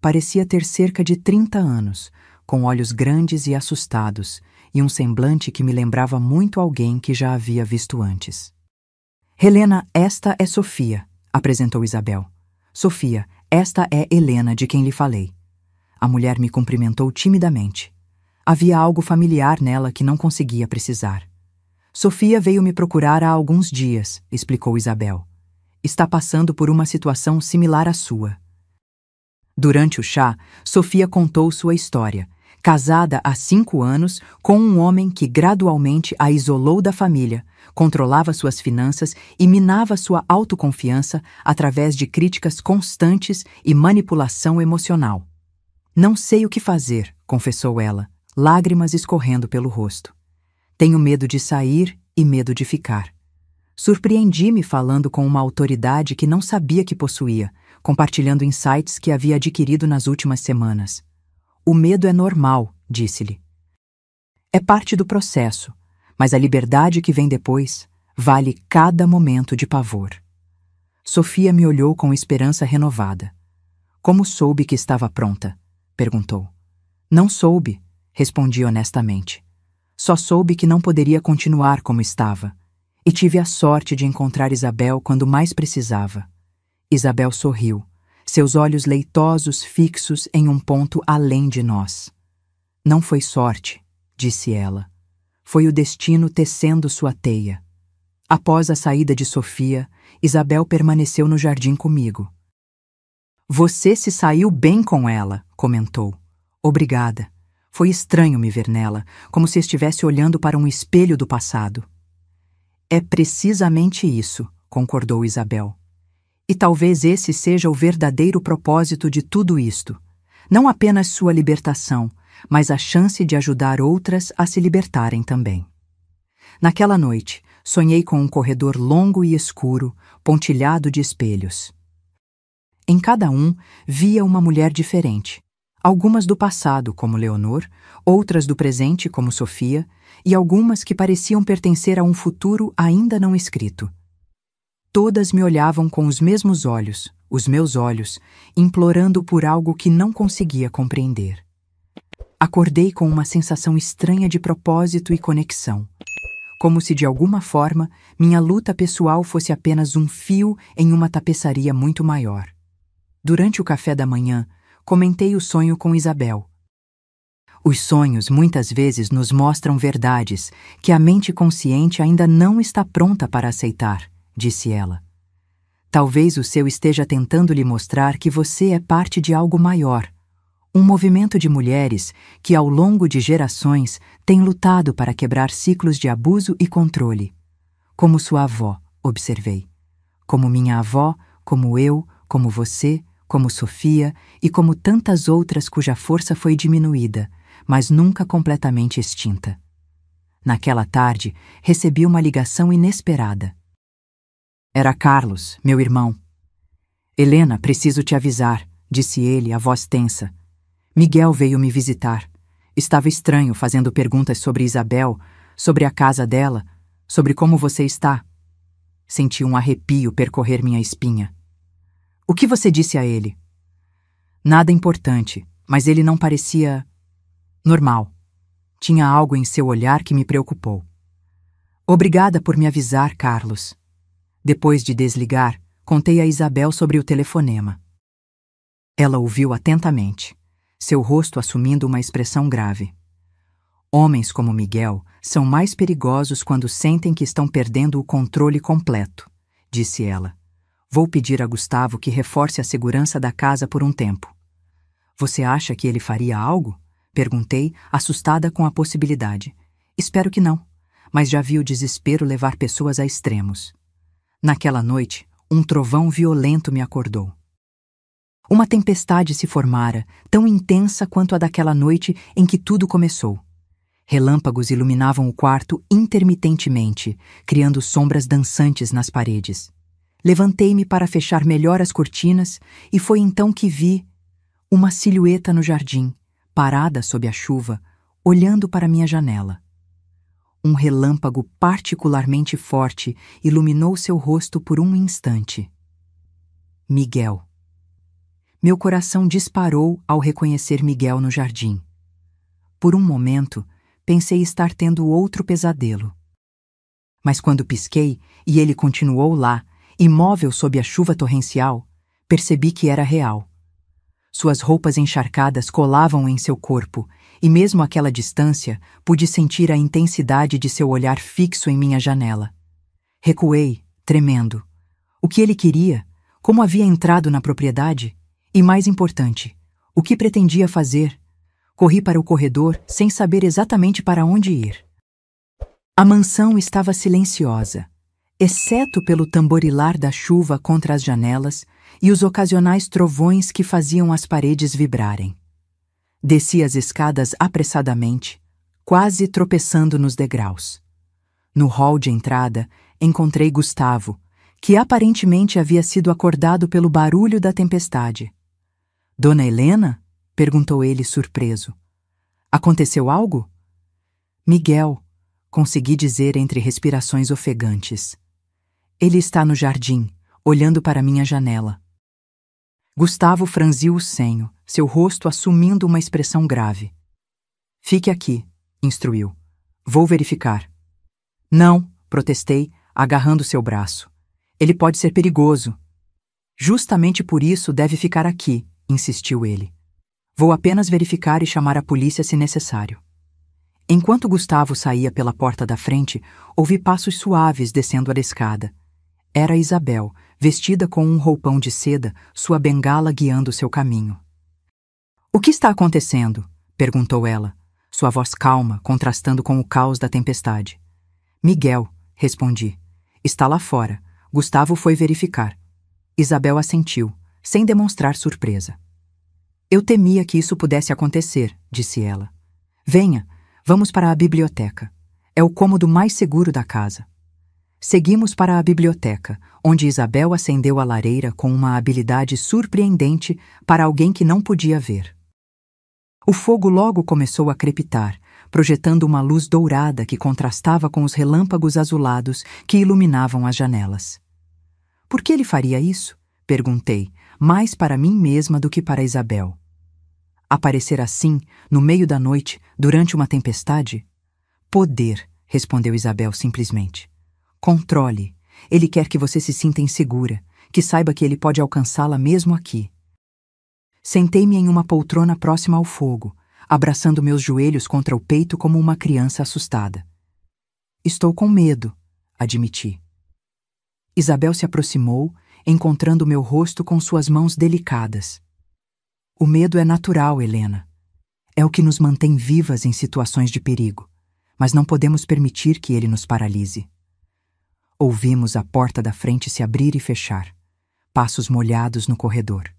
Parecia ter cerca de 30 anos, com olhos grandes e assustados, e um semblante que me lembrava muito alguém que já havia visto antes. Helena, esta é Sofia, apresentou Isabel. Sofia, esta é Helena de quem lhe falei. A mulher me cumprimentou timidamente. Havia algo familiar nela que não conseguia precisar. Sofia veio me procurar há alguns dias, explicou Isabel. Está passando por uma situação similar à sua. Durante o chá, Sofia contou sua história, casada há 5 anos com um homem que gradualmente a isolou da família, controlava suas finanças e minava sua autoconfiança através de críticas constantes e manipulação emocional. Não sei o que fazer, confessou ela, lágrimas escorrendo pelo rosto. Tenho medo de sair e medo de ficar. Surpreendi-me falando com uma autoridade que não sabia que possuía, compartilhando insights que havia adquirido nas últimas semanas. O medo é normal, disse-lhe. É parte do processo, mas a liberdade que vem depois vale cada momento de pavor. Sofia me olhou com esperança renovada. Como soube que estava pronta? Perguntou. Não soube, respondi honestamente. Só soube que não poderia continuar como estava. E tive a sorte de encontrar Isabel quando mais precisava. Isabel sorriu, seus olhos leitosos fixos em um ponto além de nós. Não foi sorte, disse ela. Foi o destino tecendo sua teia. Após a saída de Sofia, Isabel permaneceu no jardim comigo. Você se saiu bem com ela, comentou. Obrigada. Foi estranho me ver nela, como se estivesse olhando para um espelho do passado. É precisamente isso, concordou Isabel. E talvez esse seja o verdadeiro propósito de tudo isto. Não apenas sua libertação, mas a chance de ajudar outras a se libertarem também. Naquela noite, sonhei com um corredor longo e escuro, pontilhado de espelhos. Em cada um, via uma mulher diferente. Algumas do passado, como Leonor, outras do presente, como Sofia, e algumas que pareciam pertencer a um futuro ainda não escrito. Todas me olhavam com os mesmos olhos, os meus olhos, implorando por algo que não conseguia compreender. Acordei com uma sensação estranha de propósito e conexão, como se de alguma forma minha luta pessoal fosse apenas um fio em uma tapeçaria muito maior. Durante o café da manhã, comentei o sonho com Isabel. Os sonhos muitas vezes nos mostram verdades que a mente consciente ainda não está pronta para aceitar, disse ela. Talvez o seu esteja tentando lhe mostrar que você é parte de algo maior, um movimento de mulheres que ao longo de gerações tem lutado para quebrar ciclos de abuso e controle. Como sua avó, observei. Como minha avó, como eu, como você, como Sofia e como tantas outras cuja força foi diminuída, mas nunca completamente extinta. Naquela tarde, recebi uma ligação inesperada. Era Carlos, meu irmão. Helena, preciso te avisar, disse ele, a voz tensa. Miguel veio me visitar. Estava estranho fazendo perguntas sobre Isabel, sobre a casa dela, sobre como você está. Senti um arrepio percorrer minha espinha. O que você disse a ele? Nada importante, mas ele não parecia normal. Tinha algo em seu olhar que me preocupou. Obrigada por me avisar, Carlos. Depois de desligar, contei a Isabel sobre o telefonema. Ela ouviu atentamente, seu rosto assumindo uma expressão grave. Homens como Miguel são mais perigosos quando sentem que estão perdendo o controle completo, disse ela. Vou pedir a Gustavo que reforce a segurança da casa por um tempo. Você acha que ele faria algo? Perguntei, assustada com a possibilidade. Espero que não, mas já vi o desespero levar pessoas a extremos. Naquela noite, um trovão violento me acordou. Uma tempestade se formara, tão intensa quanto a daquela noite em que tudo começou. Relâmpagos iluminavam o quarto intermitentemente, criando sombras dançantes nas paredes. Levantei-me para fechar melhor as cortinas e foi então que vi uma silhueta no jardim, parada sob a chuva, olhando para minha janela. Um relâmpago particularmente forte iluminou seu rosto por um instante. Miguel. Meu coração disparou ao reconhecer Miguel no jardim. Por um momento, pensei estar tendo outro pesadelo. Mas quando pisquei e ele continuou lá, imóvel sob a chuva torrencial, percebi que era real. Suas roupas encharcadas colavam em seu corpo, e mesmo àquela distância, pude sentir a intensidade de seu olhar fixo em minha janela. Recuei, tremendo. O que ele queria? Como havia entrado na propriedade? E mais importante, o que pretendia fazer? Corri para o corredor sem saber exatamente para onde ir. A mansão estava silenciosa, exceto pelo tamborilar da chuva contra as janelas e os ocasionais trovões que faziam as paredes vibrarem. Desci as escadas apressadamente, quase tropeçando nos degraus. No hall de entrada, encontrei Gustavo, que aparentemente havia sido acordado pelo barulho da tempestade. Dona Helena? Perguntou ele surpreso. Aconteceu algo? Miguel, consegui dizer entre respirações ofegantes. Ele está no jardim, olhando para minha janela. Gustavo franziu o senho, seu rosto assumindo uma expressão grave. Fique aqui, instruiu. Vou verificar. Não, protestei, agarrando seu braço. Ele pode ser perigoso. Justamente por isso deve ficar aqui, insistiu ele. Vou apenas verificar e chamar a polícia se necessário. Enquanto Gustavo saía pela porta da frente, ouvi passos suaves descendo a escada. Era Isabel, vestida com um roupão de seda, sua bengala guiando seu caminho. O que está acontecendo? Perguntou ela, sua voz calma, contrastando com o caos da tempestade. Miguel, respondi. Está lá fora. Gustavo foi verificar. Isabel assentiu, sem demonstrar surpresa. Eu temia que isso pudesse acontecer, disse ela. Venha, vamos para a biblioteca. É o cômodo mais seguro da casa. Seguimos para a biblioteca, onde Isabel acendeu a lareira com uma habilidade surpreendente para alguém que não podia ver. O fogo logo começou a crepitar, projetando uma luz dourada que contrastava com os relâmpagos azulados que iluminavam as janelas. Por que ele faria isso? Perguntei, mais para mim mesma do que para Isabel. Aparecer assim, no meio da noite, durante uma tempestade? Poder, respondeu Isabel simplesmente. Controle. Ele quer que você se sinta insegura, que saiba que ele pode alcançá-la mesmo aqui. Sentei-me em uma poltrona próxima ao fogo, abraçando meus joelhos contra o peito como uma criança assustada. Estou com medo, admiti. Isabel se aproximou, encontrando meu rosto com suas mãos delicadas. O medo é natural, Helena. É o que nos mantém vivas em situações de perigo, mas não podemos permitir que ele nos paralise. Ouvimos a porta da frente se abrir e fechar, passos molhados no corredor.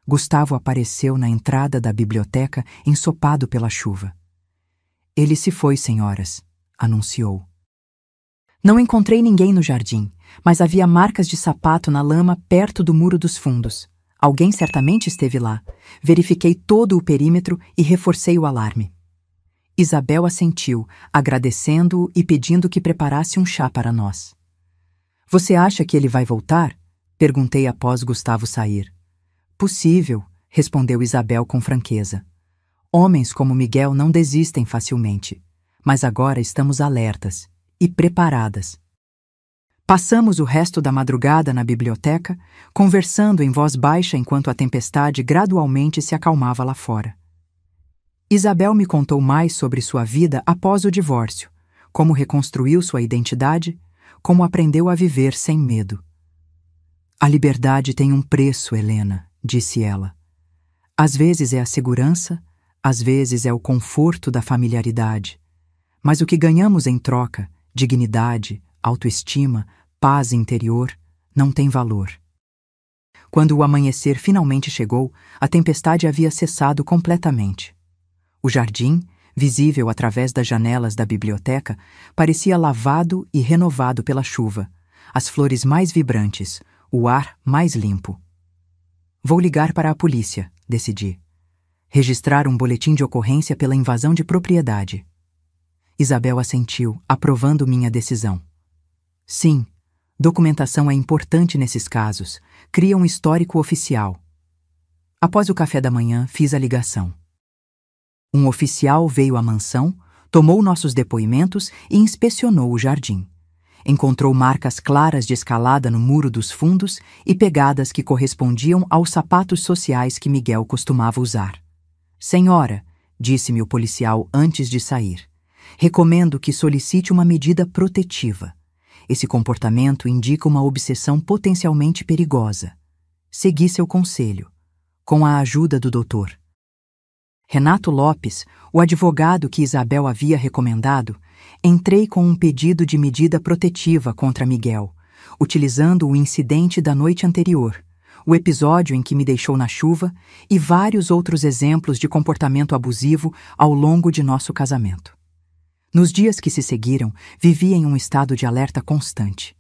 Gustavo apareceu na entrada da biblioteca ensopado pela chuva. Ele se foi, senhoras. anunciou. Não encontrei ninguém no jardim, mas havia marcas de sapato na lama perto do muro dos fundos. Alguém certamente esteve lá. Verifiquei todo o perímetro e reforcei o alarme. Isabel assentiu, agradecendo-o e pedindo que preparasse um chá para nós. Você acha que ele vai voltar? Perguntei após Gustavo sair. Possível, respondeu Isabel com franqueza. Homens como Miguel não desistem facilmente, mas agora estamos alertas e preparadas. Passamos o resto da madrugada na biblioteca, conversando em voz baixa enquanto a tempestade gradualmente se acalmava lá fora. Isabel me contou mais sobre sua vida após o divórcio, como reconstruiu sua identidade, como aprendeu a viver sem medo. A liberdade tem um preço, Helena, disse ela. Às vezes é a segurança, às vezes é o conforto da familiaridade. Mas o que ganhamos em troca, dignidade, autoestima, paz interior, não tem valor. Quando o amanhecer finalmente chegou, a tempestade havia cessado completamente. O jardim, visível através das janelas da biblioteca, parecia lavado e renovado pela chuva, as flores mais vibrantes, o ar mais limpo. Vou ligar para a polícia, decidi. Registrar um boletim de ocorrência pela invasão de propriedade. Isabel assentiu, aprovando minha decisão. Sim, documentação é importante nesses casos. Cria um histórico oficial. Após o café da manhã, fiz a ligação. Um oficial veio à mansão, tomou nossos depoimentos e inspecionou o jardim. Encontrou marcas claras de escalada no muro dos fundos e pegadas que correspondiam aos sapatos sociais que Miguel costumava usar. Senhora, disse-me o policial antes de sair, recomendo que solicite uma medida protetiva. Esse comportamento indica uma obsessão potencialmente perigosa. Segui seu conselho, com a ajuda do doutor. Renato Lopes, o advogado que Isabel havia recomendado, entrei com um pedido de medida protetiva contra Miguel, utilizando o incidente da noite anterior, o episódio em que me deixou na chuva e vários outros exemplos de comportamento abusivo ao longo de nosso casamento. Nos dias que se seguiram, vivi em um estado de alerta constante.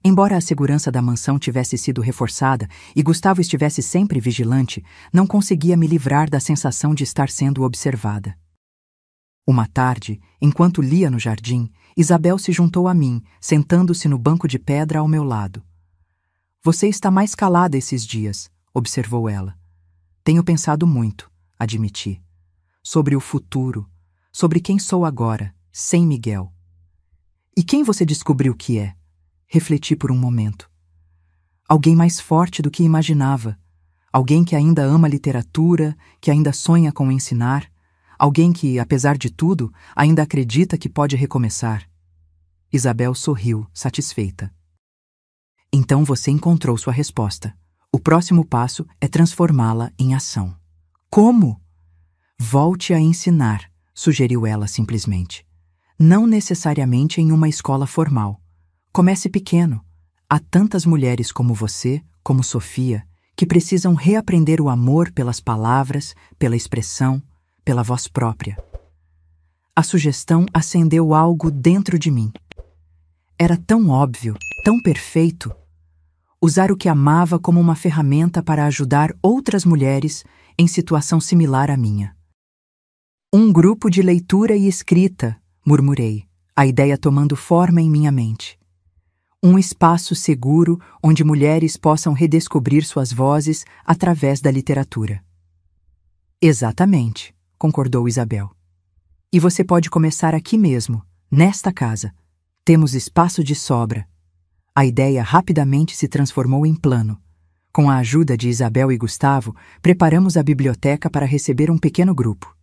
Embora a segurança da mansão tivesse sido reforçada e Gustavo estivesse sempre vigilante, não conseguia me livrar da sensação de estar sendo observada. Uma tarde, enquanto lia no jardim, Isabel se juntou a mim, sentando-se no banco de pedra ao meu lado. Você está mais calada esses dias, observou ela. Tenho pensado muito, admiti. Sobre o futuro, sobre quem sou agora, sem Miguel. E quem você descobriu que é? Refleti por um momento. Alguém mais forte do que imaginava. Alguém que ainda ama literatura, que ainda sonha com ensinar. Alguém que, apesar de tudo, ainda acredita que pode recomeçar. Isabel sorriu, satisfeita. Então você encontrou sua resposta. O próximo passo é transformá-la em ação. Como? Volte a ensinar, sugeriu ela simplesmente. Não necessariamente em uma escola formal. Comece pequeno. Há tantas mulheres como você, como Sofia, que precisam reaprender o amor pelas palavras, pela expressão, pela voz própria. A sugestão acendeu algo dentro de mim. Era tão óbvio, tão perfeito. Usar o que amava como uma ferramenta para ajudar outras mulheres em situação similar à minha. Um grupo de leitura e escrita, murmurei, a ideia tomando forma em minha mente. Um espaço seguro onde mulheres possam redescobrir suas vozes através da literatura. Exatamente, concordou Isabel. E você pode começar aqui mesmo, nesta casa. Temos espaço de sobra. A ideia rapidamente se transformou em plano. Com a ajuda de Isabel e Gustavo, preparamos a biblioteca para receber um pequeno grupo.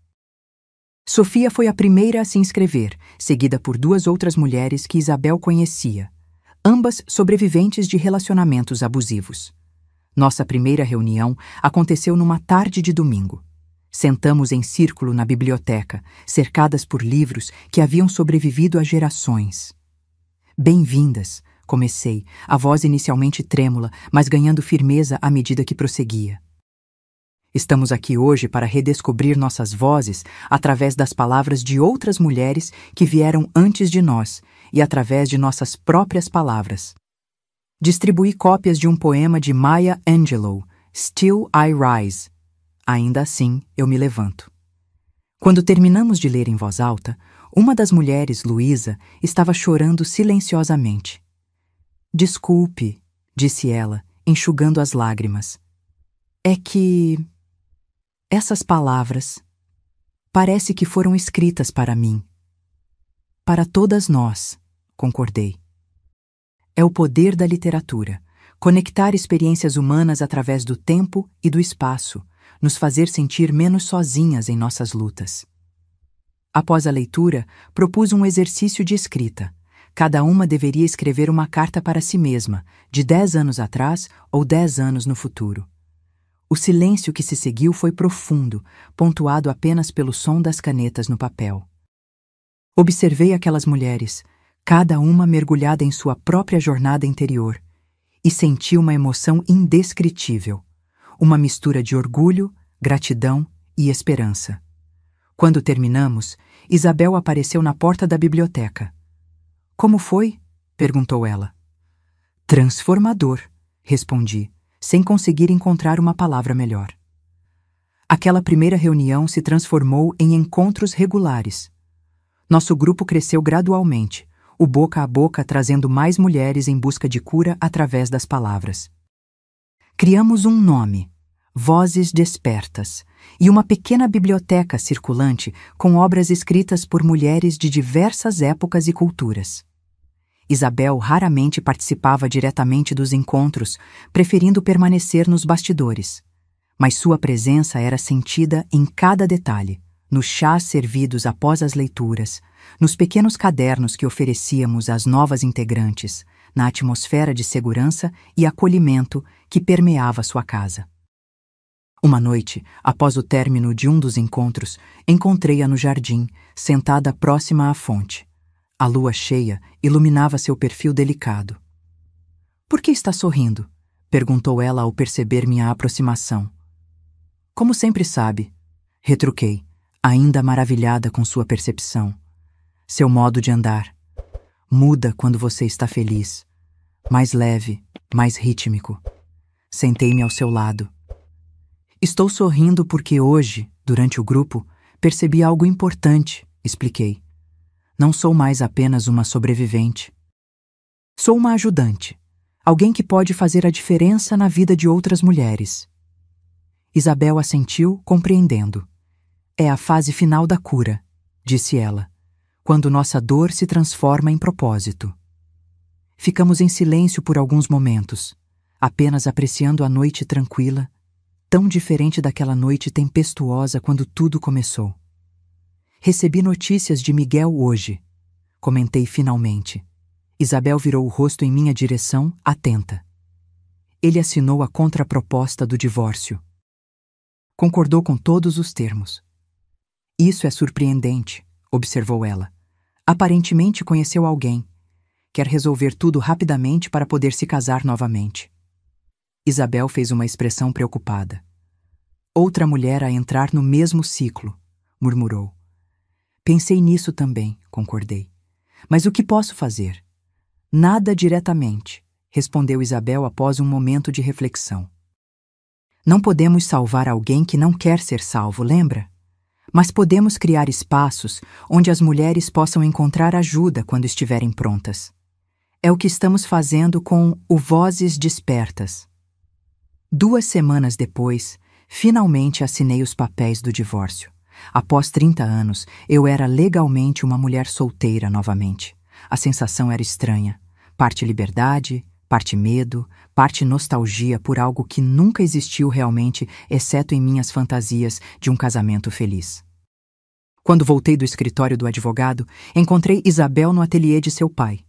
Sofia foi a primeira a se inscrever, seguida por 2 outras mulheres que Isabel conhecia, ambas sobreviventes de relacionamentos abusivos. Nossa primeira reunião aconteceu numa tarde de domingo. Sentamos em círculo na biblioteca, cercadas por livros que haviam sobrevivido a gerações. Bem-vindas, comecei, a voz inicialmente trêmula, mas ganhando firmeza à medida que prosseguia. Estamos aqui hoje para redescobrir nossas vozes através das palavras de outras mulheres que vieram antes de nós e através de nossas próprias palavras. Distribuí cópias de um poema de Maya Angelou, Still I Rise. Ainda assim, eu me levanto. Quando terminamos de ler em voz alta, uma das mulheres, Luísa, estava chorando silenciosamente. Desculpe, disse ela, enxugando as lágrimas. É que essas palavras parece que foram escritas para mim. Para todas nós, concordei. É o poder da literatura, conectar experiências humanas através do tempo e do espaço, nos fazer sentir menos sozinhas em nossas lutas. Após a leitura, propus um exercício de escrita. Cada uma deveria escrever uma carta para si mesma, de 10 anos atrás ou 10 anos no futuro. O silêncio que se seguiu foi profundo, pontuado apenas pelo som das canetas no papel. Observei aquelas mulheres, cada uma mergulhada em sua própria jornada interior, e senti uma emoção indescritível, uma mistura de orgulho, gratidão e esperança. Quando terminamos, Isabel apareceu na porta da biblioteca. Como foi? Perguntou ela. Transformador, respondi, sem conseguir encontrar uma palavra melhor. Aquela primeira reunião se transformou em encontros regulares. Nosso grupo cresceu gradualmente, o boca a boca trazendo mais mulheres em busca de cura através das palavras. Criamos um nome, Vozes Despertas, e uma pequena biblioteca circulante com obras escritas por mulheres de diversas épocas e culturas. Isabel raramente participava diretamente dos encontros, preferindo permanecer nos bastidores. Mas sua presença era sentida em cada detalhe, nos chás servidos após as leituras, nos pequenos cadernos que oferecíamos às novas integrantes, na atmosfera de segurança e acolhimento que permeava sua casa. Uma noite, após o término de um dos encontros, encontrei-a no jardim, sentada próxima à fonte. A lua cheia iluminava seu perfil delicado. — Por que está sorrindo? Perguntou ela ao perceber minha aproximação. — Como sempre sabe, retruquei, ainda maravilhada com sua percepção. Seu modo de andar. Muda quando você está feliz. Mais leve, mais rítmico. Sentei-me ao seu lado. Estou sorrindo porque hoje, durante o grupo, percebi algo importante, expliquei. Não sou mais apenas uma sobrevivente. Sou uma ajudante, alguém que pode fazer a diferença na vida de outras mulheres. Isabel assentiu, compreendendo. É a fase final da cura, disse ela, quando nossa dor se transforma em propósito. Ficamos em silêncio por alguns momentos, apenas apreciando a noite tranquila, tão diferente daquela noite tempestuosa quando tudo começou. Recebi notícias de Miguel hoje, comentei finalmente. Isabel virou o rosto em minha direção, atenta. Ele assinou a contraproposta do divórcio. Concordou com todos os termos. Isso é surpreendente, observou ela. Aparentemente conheceu alguém. Quer resolver tudo rapidamente para poder se casar novamente. Isabel fez uma expressão preocupada. Outra mulher a entrar no mesmo ciclo, murmurou. Pensei nisso também, concordei. Mas o que posso fazer? Nada diretamente, respondeu Isabel após um momento de reflexão. Não podemos salvar alguém que não quer ser salvo, lembra? Mas podemos criar espaços onde as mulheres possam encontrar ajuda quando estiverem prontas. É o que estamos fazendo com o Vozes Despertas. 2 semanas depois, finalmente assinei os papéis do divórcio. Após 30 anos, eu era legalmente uma mulher solteira novamente. A sensação era estranha. Parte liberdade, parte medo, parte nostalgia por algo que nunca existiu realmente, exceto em minhas fantasias de um casamento feliz. Quando voltei do escritório do advogado, encontrei Isabel no ateliê de seu pai.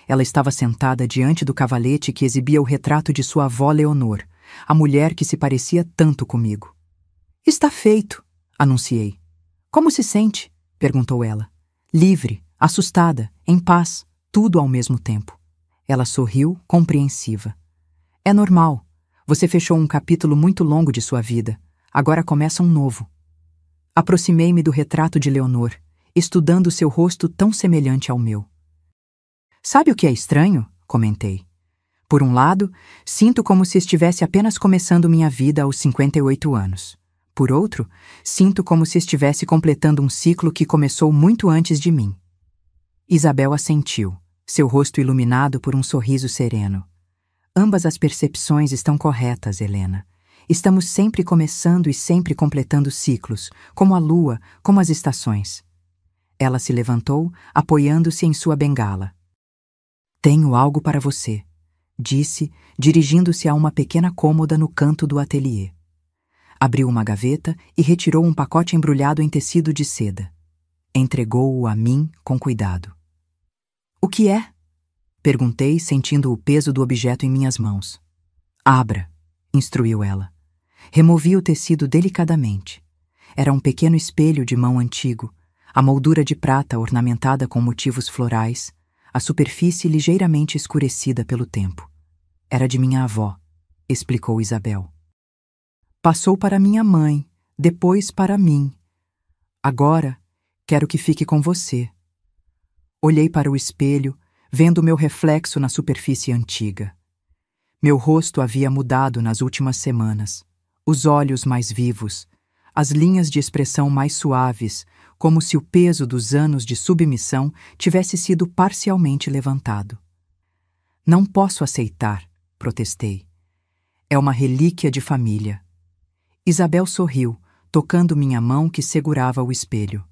Ela estava sentada diante do cavalete que exibia o retrato de sua avó Leonor, a mulher que se parecia tanto comigo. — Está feito! Anunciei. — Como se sente? Perguntou ela. Livre, assustada, em paz, tudo ao mesmo tempo. Ela sorriu, compreensiva. É normal. Você fechou um capítulo muito longo de sua vida. Agora começa um novo. Aproximei-me do retrato de Leonor, estudando seu rosto tão semelhante ao meu. Sabe o que é estranho? Comentei. Por um lado, sinto como se estivesse apenas começando minha vida aos 58 anos. Por outro, sinto como se estivesse completando um ciclo que começou muito antes de mim. Isabel assentiu, seu rosto iluminado por um sorriso sereno. Ambas as percepções estão corretas, Helena. Estamos sempre começando e sempre completando ciclos, como a lua, como as estações. Ela se levantou, apoiando-se em sua bengala. Tenho algo para você, disse, dirigindo-se a uma pequena cômoda no canto do ateliê. Abriu uma gaveta e retirou um pacote embrulhado em tecido de seda. Entregou-o a mim com cuidado. O que é? Perguntei, sentindo o peso do objeto em minhas mãos. Abra, instruiu ela. Removi o tecido delicadamente. Era um pequeno espelho de mão antigo, a moldura de prata ornamentada com motivos florais, a superfície ligeiramente escurecida pelo tempo. Era de minha avó, explicou Isabel. Passou para minha mãe, depois para mim. Agora, quero que fique com você. Olhei para o espelho, vendo meu reflexo na superfície antiga. Meu rosto havia mudado nas últimas semanas. Os olhos mais vivos, as linhas de expressão mais suaves, como se o peso dos anos de submissão tivesse sido parcialmente levantado. Não posso aceitar, protestei. É uma relíquia de família. Isabel sorriu, tocando minha mão que segurava o espelho.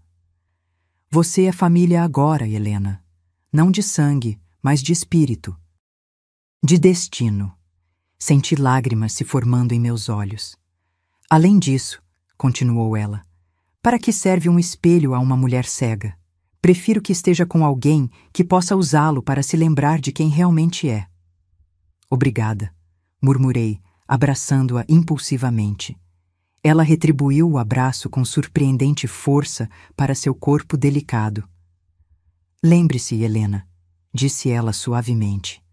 Você é família agora, Helena. Não de sangue, mas de espírito. De destino. Senti lágrimas se formando em meus olhos. Além disso, continuou ela, para que serve um espelho a uma mulher cega? Prefiro que esteja com alguém que possa usá-lo para se lembrar de quem realmente é. Obrigada, murmurei, abraçando-a impulsivamente. Ela retribuiu o abraço com surpreendente força para seu corpo delicado. Lembre-se, Helena, disse ela suavemente.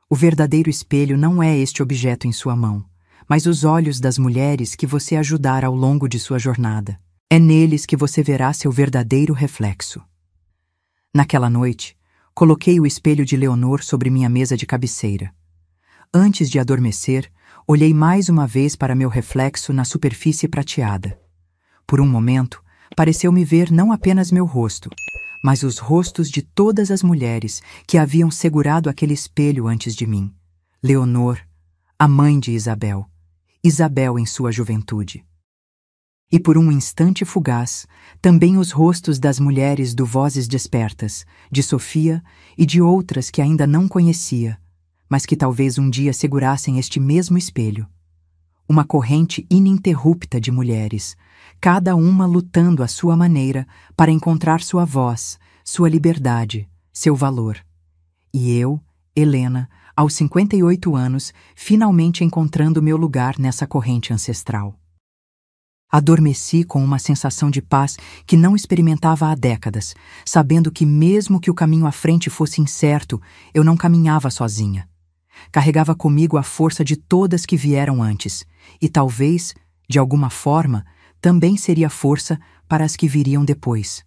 O verdadeiro espelho não é este objeto em sua mão, mas os olhos das mulheres que você ajudar ao longo de sua jornada. É neles que você verá seu verdadeiro reflexo. Naquela noite, coloquei o espelho de Leonor sobre minha mesa de cabeceira. Antes de adormecer, olhei mais uma vez para meu reflexo na superfície prateada. Por um momento, pareceu-me ver não apenas meu rosto, mas os rostos de todas as mulheres que haviam segurado aquele espelho antes de mim. Leonor, a mãe de Isabel. Isabel em sua juventude. E por um instante fugaz, também os rostos das mulheres do Vozes Despertas, de Sofia e de outras que ainda não conhecia, mas que talvez um dia segurassem este mesmo espelho. Uma corrente ininterrupta de mulheres, cada uma lutando à sua maneira para encontrar sua voz, sua liberdade, seu valor. E eu, Helena, aos 58 anos, finalmente encontrando meu lugar nessa corrente ancestral. Adormeci com uma sensação de paz que não experimentava há décadas, sabendo que mesmo que o caminho à frente fosse incerto, eu não caminhava sozinha. Carregava comigo a força de todas que vieram antes, e talvez, de alguma forma, também seria força para as que viriam depois.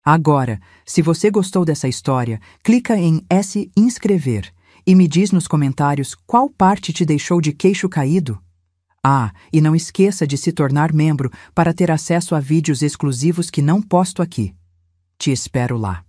Agora, se você gostou dessa história, clica em S inscrever e me diz nos comentários qual parte te deixou de queixo caído. Ah, e não esqueça de se tornar membro para ter acesso a vídeos exclusivos que não posto aqui. Te espero lá.